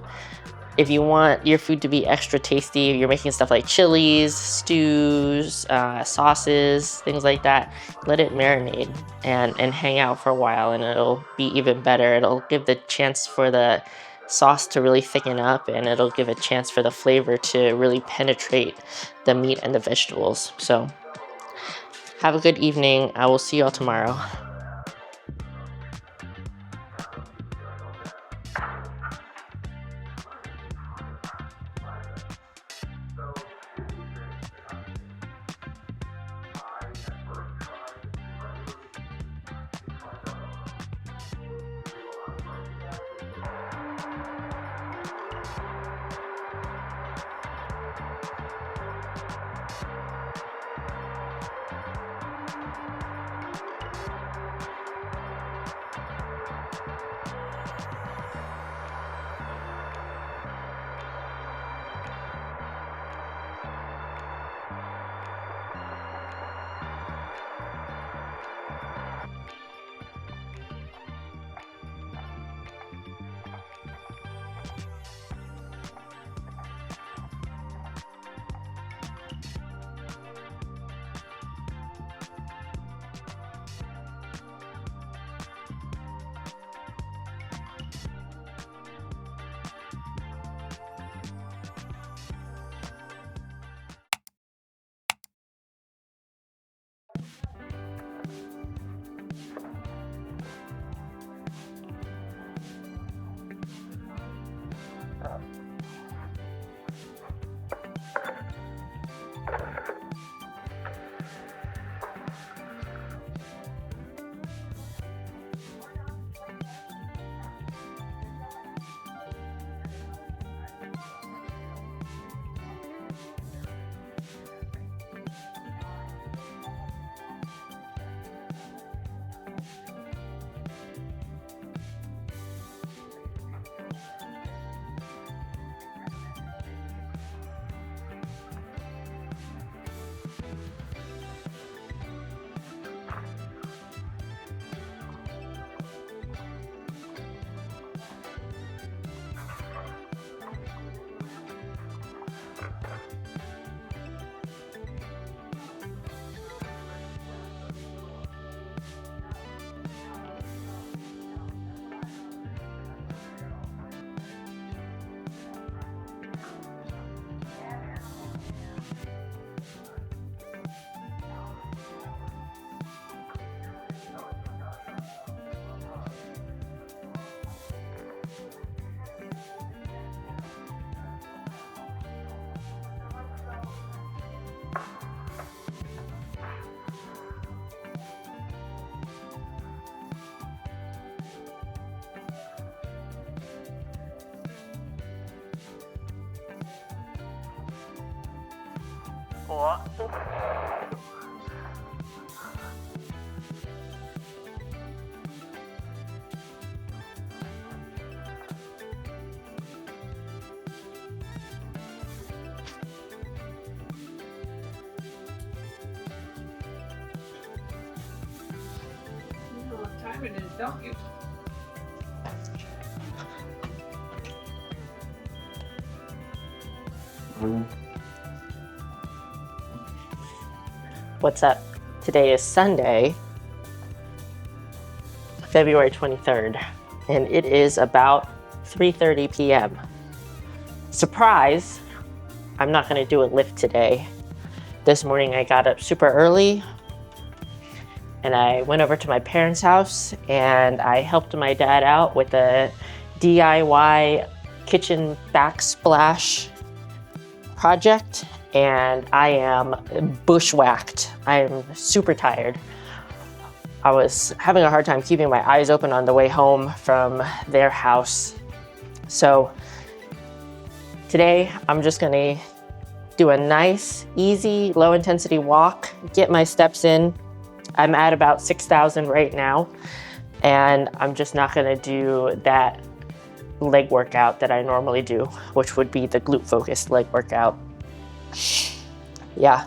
If you want your food to be extra tasty, if you're making stuff like chilies, stews, sauces, things like that, let it marinate and hang out for a while, and it'll be even better. It'll give the chance for the sauce to really thicken up, and it'll give a chance for the flavor to really penetrate the meat and the vegetables. So have a good evening. I will see y'all tomorrow. What time it is, don't you? What's up? Today is Sunday, February 23rd, and it is about 3:30 p.m. Surprise! I'm not going to do a lift today. This morning I got up super early and I went over to my parents' house and I helped my dad out with a DIY kitchen backsplash project, and I am bushwhacked. I'm super tired. I was having a hard time keeping my eyes open on the way home from their house. So today I'm just gonna do a nice, easy, low intensity walk, get my steps in. I'm at about 6,000 right now, and I'm just not gonna do that leg workout that I normally do, which would be the glute focused leg workout. Yeah,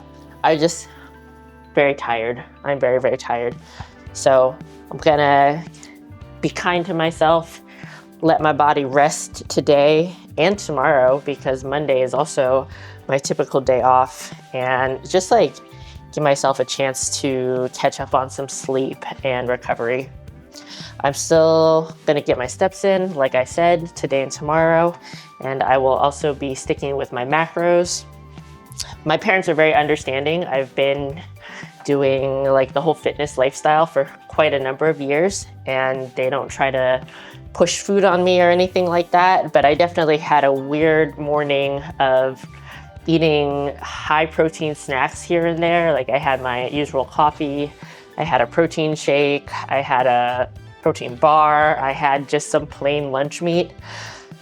very tired. I'm very, very tired. So I'm gonna be kind to myself, let my body rest today and tomorrow, because Monday is also my typical day off, and just like give myself a chance to catch up on some sleep and recovery. I'm still gonna get my steps in, like I said, today and tomorrow, and I will also be sticking with my macros. My parents are very understanding. I've been doing like the whole fitness lifestyle for quite a number of years, and they don't try to push food on me or anything like that, but I definitely had a weird morning of eating high protein snacks here and there. Like I had my usual coffee, I had a protein shake, I had a protein bar, I had just some plain lunch meat.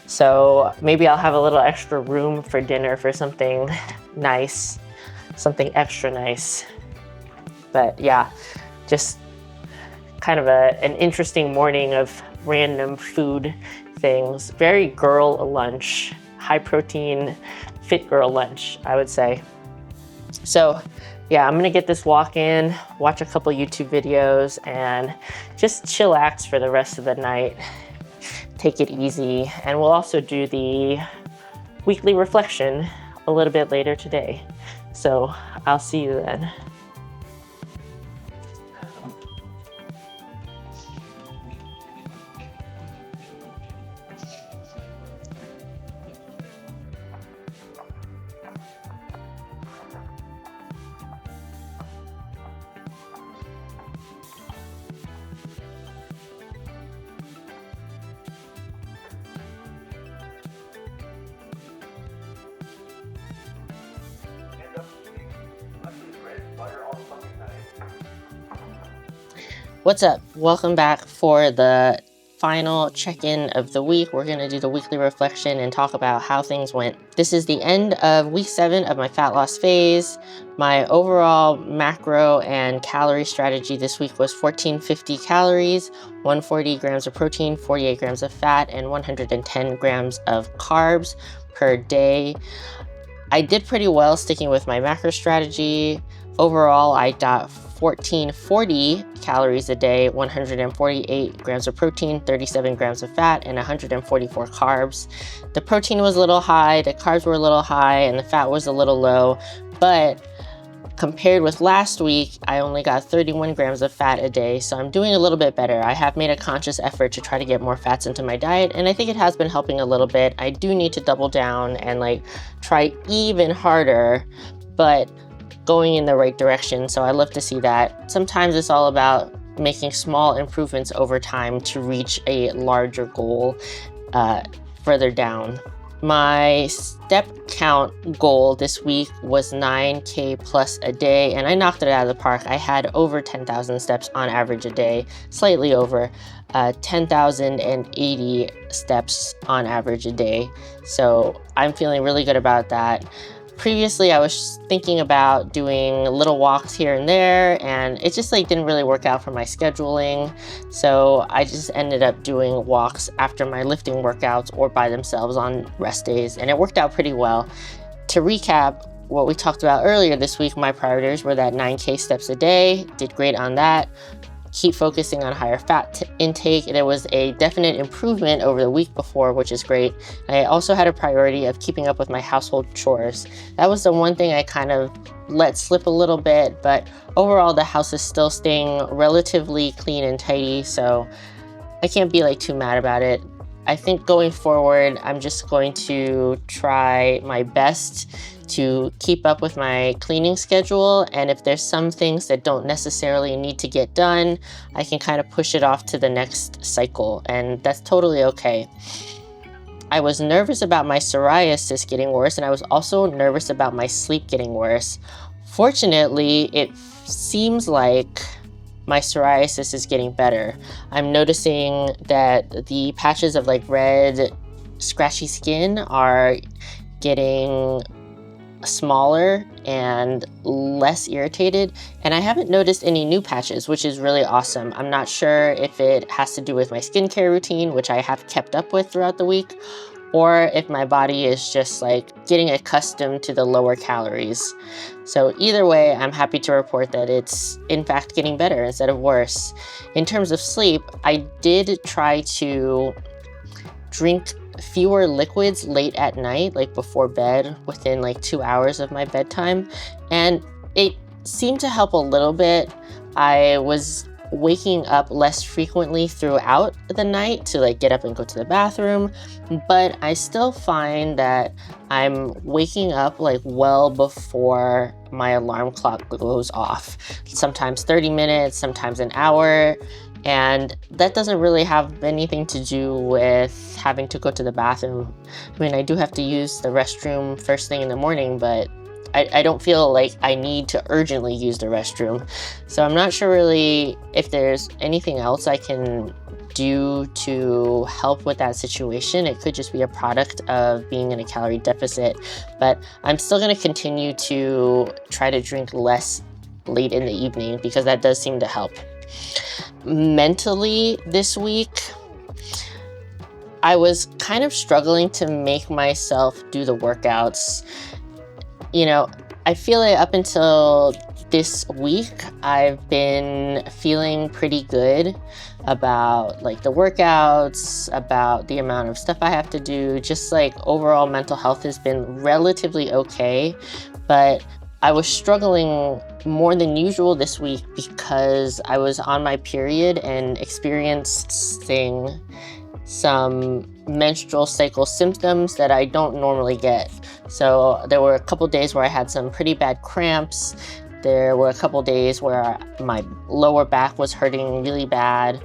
So maybe I'll have a little extra room for dinner for something nice, something extra nice. But yeah, just kind of an interesting morning of random food things. Very girl lunch, high protein, fit girl lunch, I would say. So yeah, I'm gonna get this walk in, watch a couple YouTube videos, and just chillax for the rest of the night. Take it easy, and we'll also do the weekly reflection a little bit later today. So I'll see you then. What's up? Welcome back for the final check-in of the week. We're gonna do the weekly reflection and talk about how things went. This is the end of week 7 of my fat loss phase. My overall macro and calorie strategy this week was 1450 calories, 140 grams of protein, 48 grams of fat, and 110 grams of carbs per day. I did pretty well sticking with my macro strategy. Overall, I got 1440 calories a day, 148 grams of protein, 37 grams of fat, and 144 carbs. The protein was a little high, the carbs were a little high, and the fat was a little low, but compared with last week, I only got 31 grams of fat a day, so I'm doing a little bit better. I have made a conscious effort to try to get more fats into my diet, and I think it has been helping a little bit. I do need to double down and try even harder, but going in the right direction, so I love to see that. Sometimes it's all about making small improvements over time to reach a larger goal further down. My step count goal this week was 9K plus a day, and I knocked it out of the park. I had over 10,000 steps on average a day, slightly over 10,080 steps on average a day. So I'm feeling really good about that. Previously, I was thinking about doing little walks here and there, and it just didn't really work out for my scheduling. So I just ended up doing walks after my lifting workouts or by themselves on rest days, and it worked out pretty well. To recap what we talked about earlier this week, my priorities were that 9K steps a day, did great on that. Keep focusing on higher fat intake. There was a definite improvement over the week before, which is great. I also had a priority of keeping up with my household chores. That was the one thing I kind of let slip a little bit, but overall the house is still staying relatively clean and tidy, so I can't be too mad about it. I think going forward, I'm just going to try my best to keep up with my cleaning schedule, and if there's some things that don't necessarily need to get done, I can kind of push it off to the next cycle, and that's totally okay. I was nervous about my psoriasis getting worse, and I was also nervous about my sleep getting worse. Fortunately, it seems like my psoriasis is getting better. I'm noticing that the patches of red, scratchy skin are getting smaller and less irritated, and I haven't noticed any new patches, which is really awesome. I'm not sure if it has to do with my skincare routine, which I have kept up with throughout the week, or if my body is just getting accustomed to the lower calories. So either way, I'm happy to report that it's in fact getting better instead of worse. In terms of sleep, I did try to drink fewer liquids late at night, before bed, within 2 hours of my bedtime, and it seemed to help a little bit. I was waking up less frequently throughout the night to get up and go to the bathroom, but I still find that I'm waking up well before my alarm clock goes off. Sometimes 30 minutes, sometimes an hour. And that doesn't really have anything to do with having to go to the bathroom. I mean, I do have to use the restroom first thing in the morning, but I don't feel like I need to urgently use the restroom. So I'm not sure really if there's anything else I can do to help with that situation. It could just be a product of being in a calorie deficit, but I'm still going to continue to try to drink less late in the evening because that does seem to help. Mentally this week, I was kind of struggling to make myself do the workouts. I feel like up until this week, I've been feeling pretty good about the workouts, about the amount of stuff I have to do, just overall mental health has been relatively okay, but I was struggling more than usual this week because I was on my period and experiencing some menstrual cycle symptoms that I don't normally get. So there were a couple days where I had some pretty bad cramps. There were a couple days where my lower back was hurting really bad.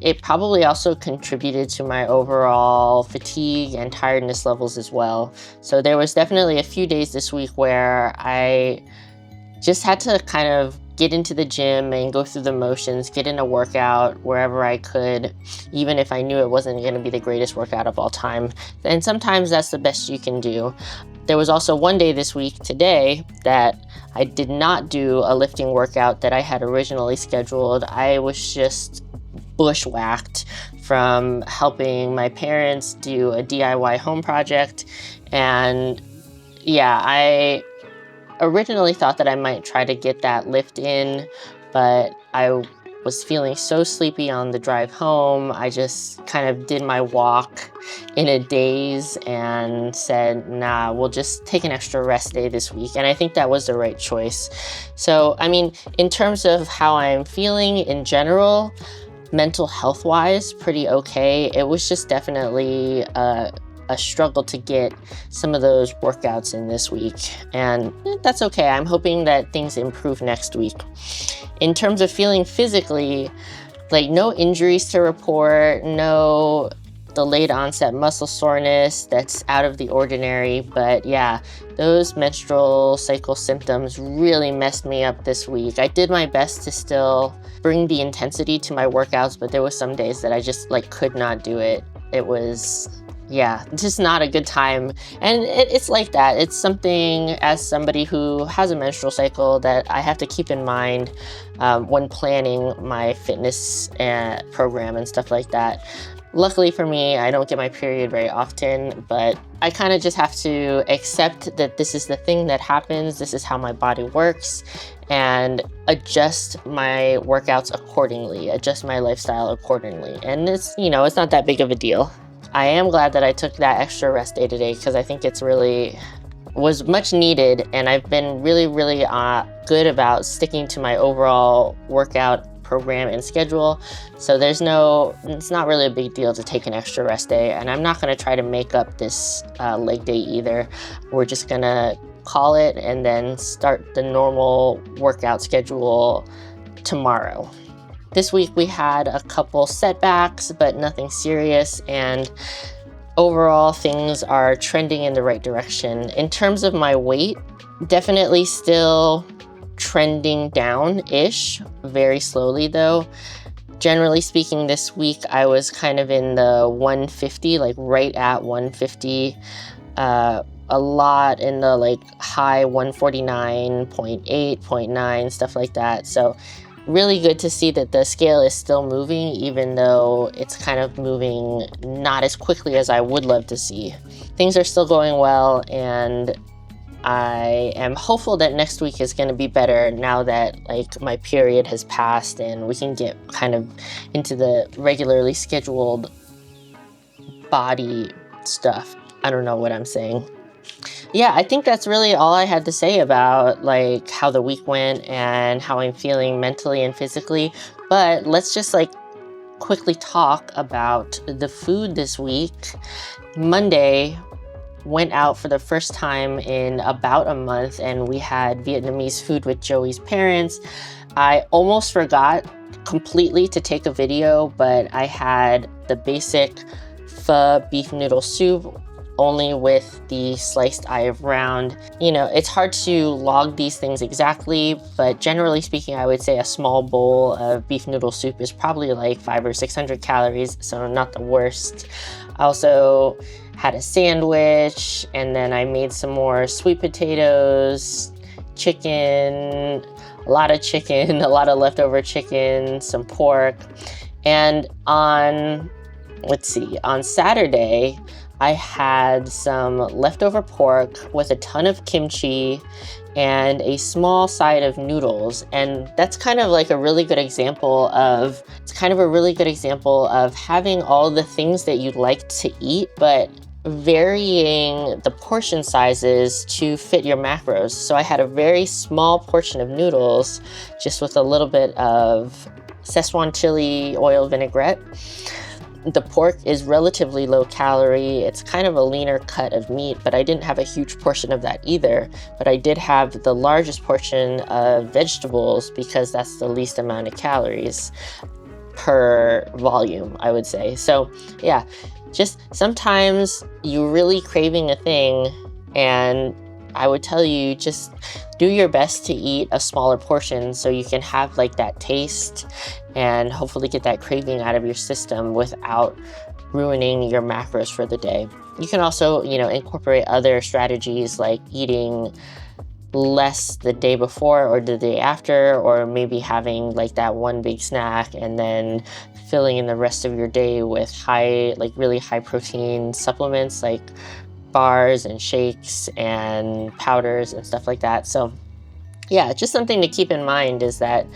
It probably also contributed to my overall fatigue and tiredness levels as well. So there was definitely a few days this week where I just had to kind of get into the gym and go through the motions, get in a workout wherever I could, even if I knew it wasn't going to be the greatest workout of all time. And sometimes that's the best you can do. There was also one day this week, today, that I did not do a lifting workout that I had originally scheduled. I was just bushwhacked from helping my parents do a DIY home project. And yeah, I originally thought that I might try to get that lift in, but I was feeling so sleepy on the drive home. I just kind of did my walk in a daze and said, nah, we'll just take an extra rest day this week. And I think that was the right choice. So, I mean, in terms of how I'm feeling in general, mental health wise, pretty okay. It was just definitely a struggle to get some of those workouts in this week, and that's okay. I'm hoping that things improve next week. In terms of feeling physically, like no injuries to report, no delayed onset muscle soreness that's out of the ordinary, but yeah, those menstrual cycle symptoms really messed me up this week. I did my best to still bring the intensity to my workouts, but there was some days that I just could not do it. It was, yeah, just not a good time. And it's like that. It's something, as somebody who has a menstrual cycle, that I have to keep in mind when planning my fitness program and stuff like that. Luckily for me, I don't get my period very often, but I kind of just have to accept that this is the thing that happens. This is how my body works, and adjust my workouts accordingly, adjust my lifestyle accordingly. And it's, it's not that big of a deal. I am glad that I took that extra rest day today, because I think it's was much needed, and I've been really, really good about sticking to my overall workout program and schedule. So it's not really a big deal to take an extra rest day, and I'm not going to try to make up this leg day either. We're just going to call it and then start the normal workout schedule tomorrow. This week we had a couple setbacks, but nothing serious, and overall things are trending in the right direction. In terms of my weight, definitely still trending down-ish, very slowly though. Generally speaking, this week I was kind of in the 150, right at 150, a lot in the high 149.8, 0.9, stuff like that. So really good to see that the scale is still moving, even though it's kind of moving not as quickly as I would love to see. Things are still going well, and I am hopeful that next week is going to be better now that my period has passed and we can get kind of into the regularly scheduled body stuff. I don't know what I'm saying. Yeah, I think that's really all I had to say about how the week went and how I'm feeling mentally and physically. But let's just quickly talk about the food this week. Monday, went out for the first time in about a month, and we had Vietnamese food with Joey's parents. I almost forgot completely to take a video, but I had the basic pho beef noodle soup, only with the sliced olive round. It's hard to log these things exactly, but generally speaking, I would say a small bowl of beef noodle soup is probably 500 or 600 calories, so not the worst. I also had a sandwich, and then I made some more sweet potatoes, chicken, a lot of leftover chicken, some pork. And on Saturday, I had some leftover pork with a ton of kimchi and a small side of noodles. And that's kind of a really good example of, having all the things that you'd like to eat, but varying the portion sizes to fit your macros. So I had a very small portion of noodles, just with a little bit of Szechuan chili oil vinaigrette. The pork is relatively low calorie. It's kind of a leaner cut of meat, but I didn't have a huge portion of that either. But I did have the largest portion of vegetables, because that's the least amount of calories per volume, I would say. So yeah, just sometimes you're really craving a thing and I would tell you just do your best to eat a smaller portion so you can have like that taste and hopefully get that craving out of your system without ruining your macros for the day. You can also, incorporate other strategies like eating less the day before or the day after, or maybe having like that one big snack and then filling in the rest of your day with really high protein supplements like bars and shakes and powders and stuff like that. So yeah, just something to keep in mind is that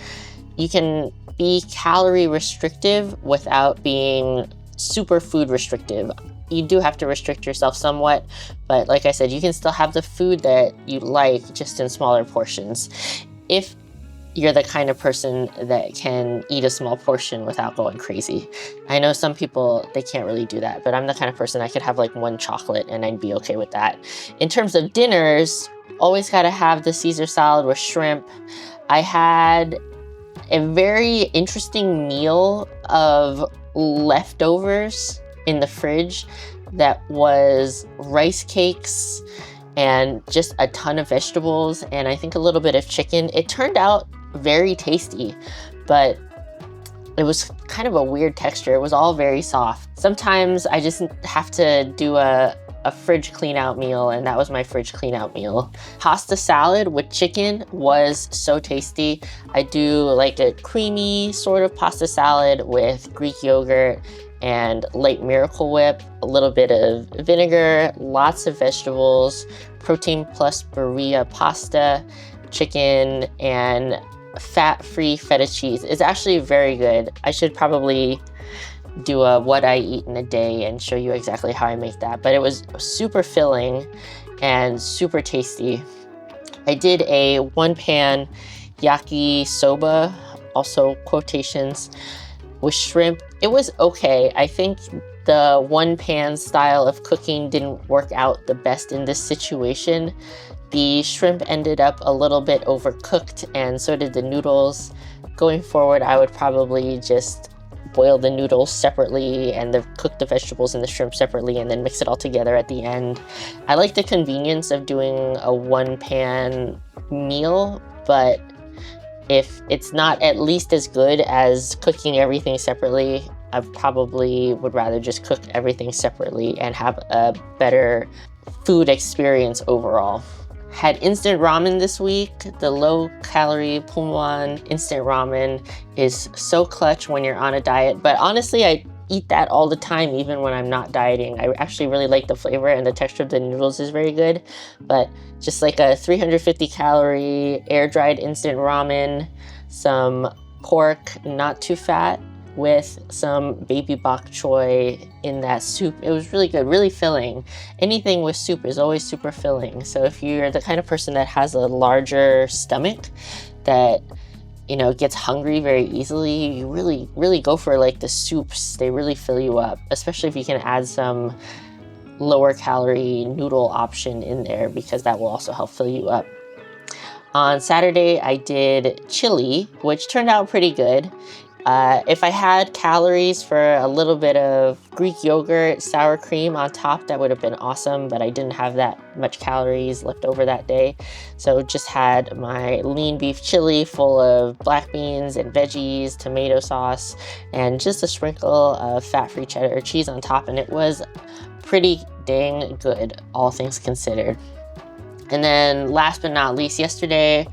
you can be calorie restrictive without being super food restrictive. You do have to restrict yourself somewhat, but like I said, you can still have the food that you like, just in smaller portions. If you're the kind of person that can eat a small portion without going crazy. I know some people, they can't really do that, but I'm the kind of person I could have like one chocolate and I'd be okay with that. In terms of dinners, always gotta have the Caesar salad with shrimp. I had a very interesting meal of leftovers in the fridge that was rice cakes and just a ton of vegetables and I think a little bit of chicken. It turned out very tasty, but it was kind of a weird texture. It was all very soft. Sometimes I just have to do a fridge clean out meal, and that was my fridge clean out meal. Pasta salad with chicken was so tasty. I do like a creamy sort of pasta salad with Greek yogurt and light Miracle Whip, a little bit of vinegar, lots of vegetables, protein plus burrata pasta, chicken, and fat-free feta cheese. It's actually very good. I should probably do a what I eat in a day and show you exactly how I make that, but it was super filling and super tasty. I did a one-pan yakisoba, also quotations, with shrimp. It was okay. I think the one-pan style of cooking didn't work out the best in this situation. The shrimp ended up a little bit overcooked, and so did the noodles. Going forward, I would probably just boil the noodles separately and cook the vegetables and the shrimp separately and then mix it all together at the end. I like the convenience of doing a one-pan meal, but if it's not at least as good as cooking everything separately, I probably would rather just cook everything separately and have a better food experience overall. Had instant ramen this week. The low-calorie Pumwan instant ramen is so clutch when you're on a diet, but honestly, I eat that all the time, even when I'm not dieting. I actually really like the flavor, and the texture of the noodles is very good, but just like a 350-calorie air-dried instant ramen, some pork, not too fat, with some baby bok choy in that soup. It was really good, really filling. Anything with soup is always super filling. So if you're the kind of person that has a larger stomach that, gets hungry very easily, you really go for like the soups. They really fill you up, especially if you can add some lower calorie noodle option in there, because that will also help fill you up. On Saturday, I did chili, which turned out pretty good. If I had calories for a little bit of Greek yogurt, sour cream on top, that would have been awesome, but I didn't have that much calories left over that day. So just had my lean beef chili full of black beans and veggies, tomato sauce, and just a sprinkle of fat-free cheddar cheese on top, and it was pretty dang good, all things considered. And then last but not least, yesterday,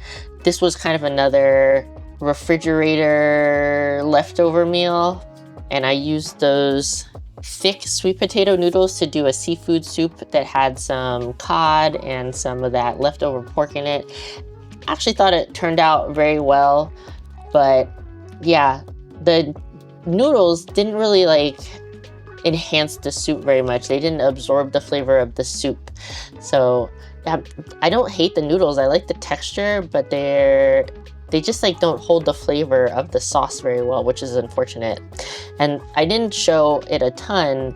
this was kind of another refrigerator leftover meal, and I used those thick sweet potato noodles to do a seafood soup that had some cod and some of that leftover pork in it. Actually thought it turned out very well, but yeah, the noodles didn't really enhance the soup very much. They didn't absorb the flavor of the soup. So yeah, I don't hate the noodles. I like the texture, but they just don't hold the flavor of the sauce very well, which is unfortunate. And I didn't show it a ton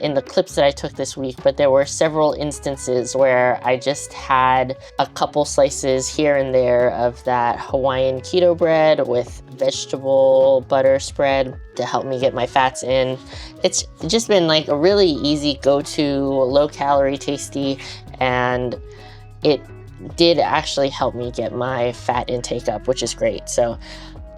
in the clips that I took this week, but there were several instances where I just had a couple slices here and there of that Hawaiian keto bread with vegetable butter spread to help me get my fats in. It's just been a really easy go-to, low-calorie, tasty, and it did actually help me get my fat intake up, which is great. So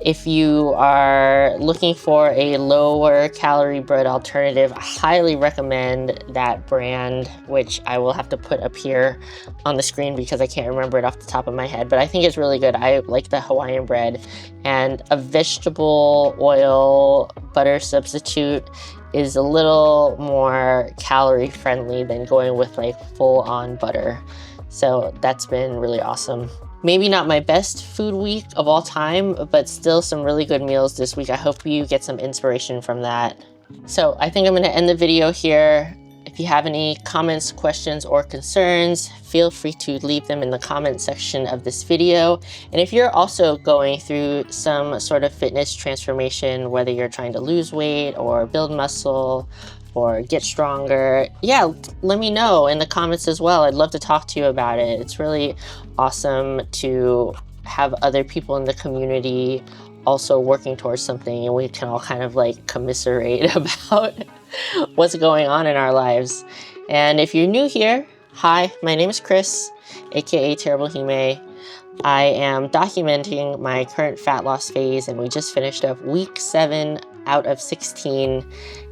if you are looking for a lower calorie bread alternative, I highly recommend that brand, which I will have to put up here on the screen because I can't remember it off the top of my head, but I think it's really good. I like the Hawaiian bread, and a vegetable oil butter substitute is a little more calorie friendly than going with like full on butter. So that's been really awesome. Maybe not my best food week of all time, but still some really good meals this week. I hope you get some inspiration from that. So I think I'm gonna end the video here. If you have any comments, questions, or concerns, feel free to leave them in the comment section of this video. And if you're also going through some sort of fitness transformation, whether you're trying to lose weight or build muscle or get stronger, yeah, let me know in the comments as well. I'd love to talk to you about it. It's really awesome to have other people in the community also working towards something, and we can all kind of like commiserate about what's going on in our lives. And if you're new here, hi, my name is Chris, aka Terrible Hime. I am documenting my current fat loss phase, and we just finished up week 7 out of 16,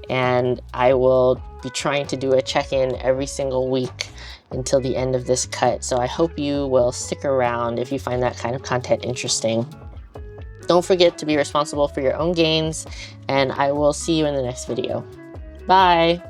and I will be trying to do a check-in every single week until the end of this cut. So I hope you will stick around if you find that kind of content interesting. Don't forget to be responsible for your own gains, and I will see you in the next video. Bye!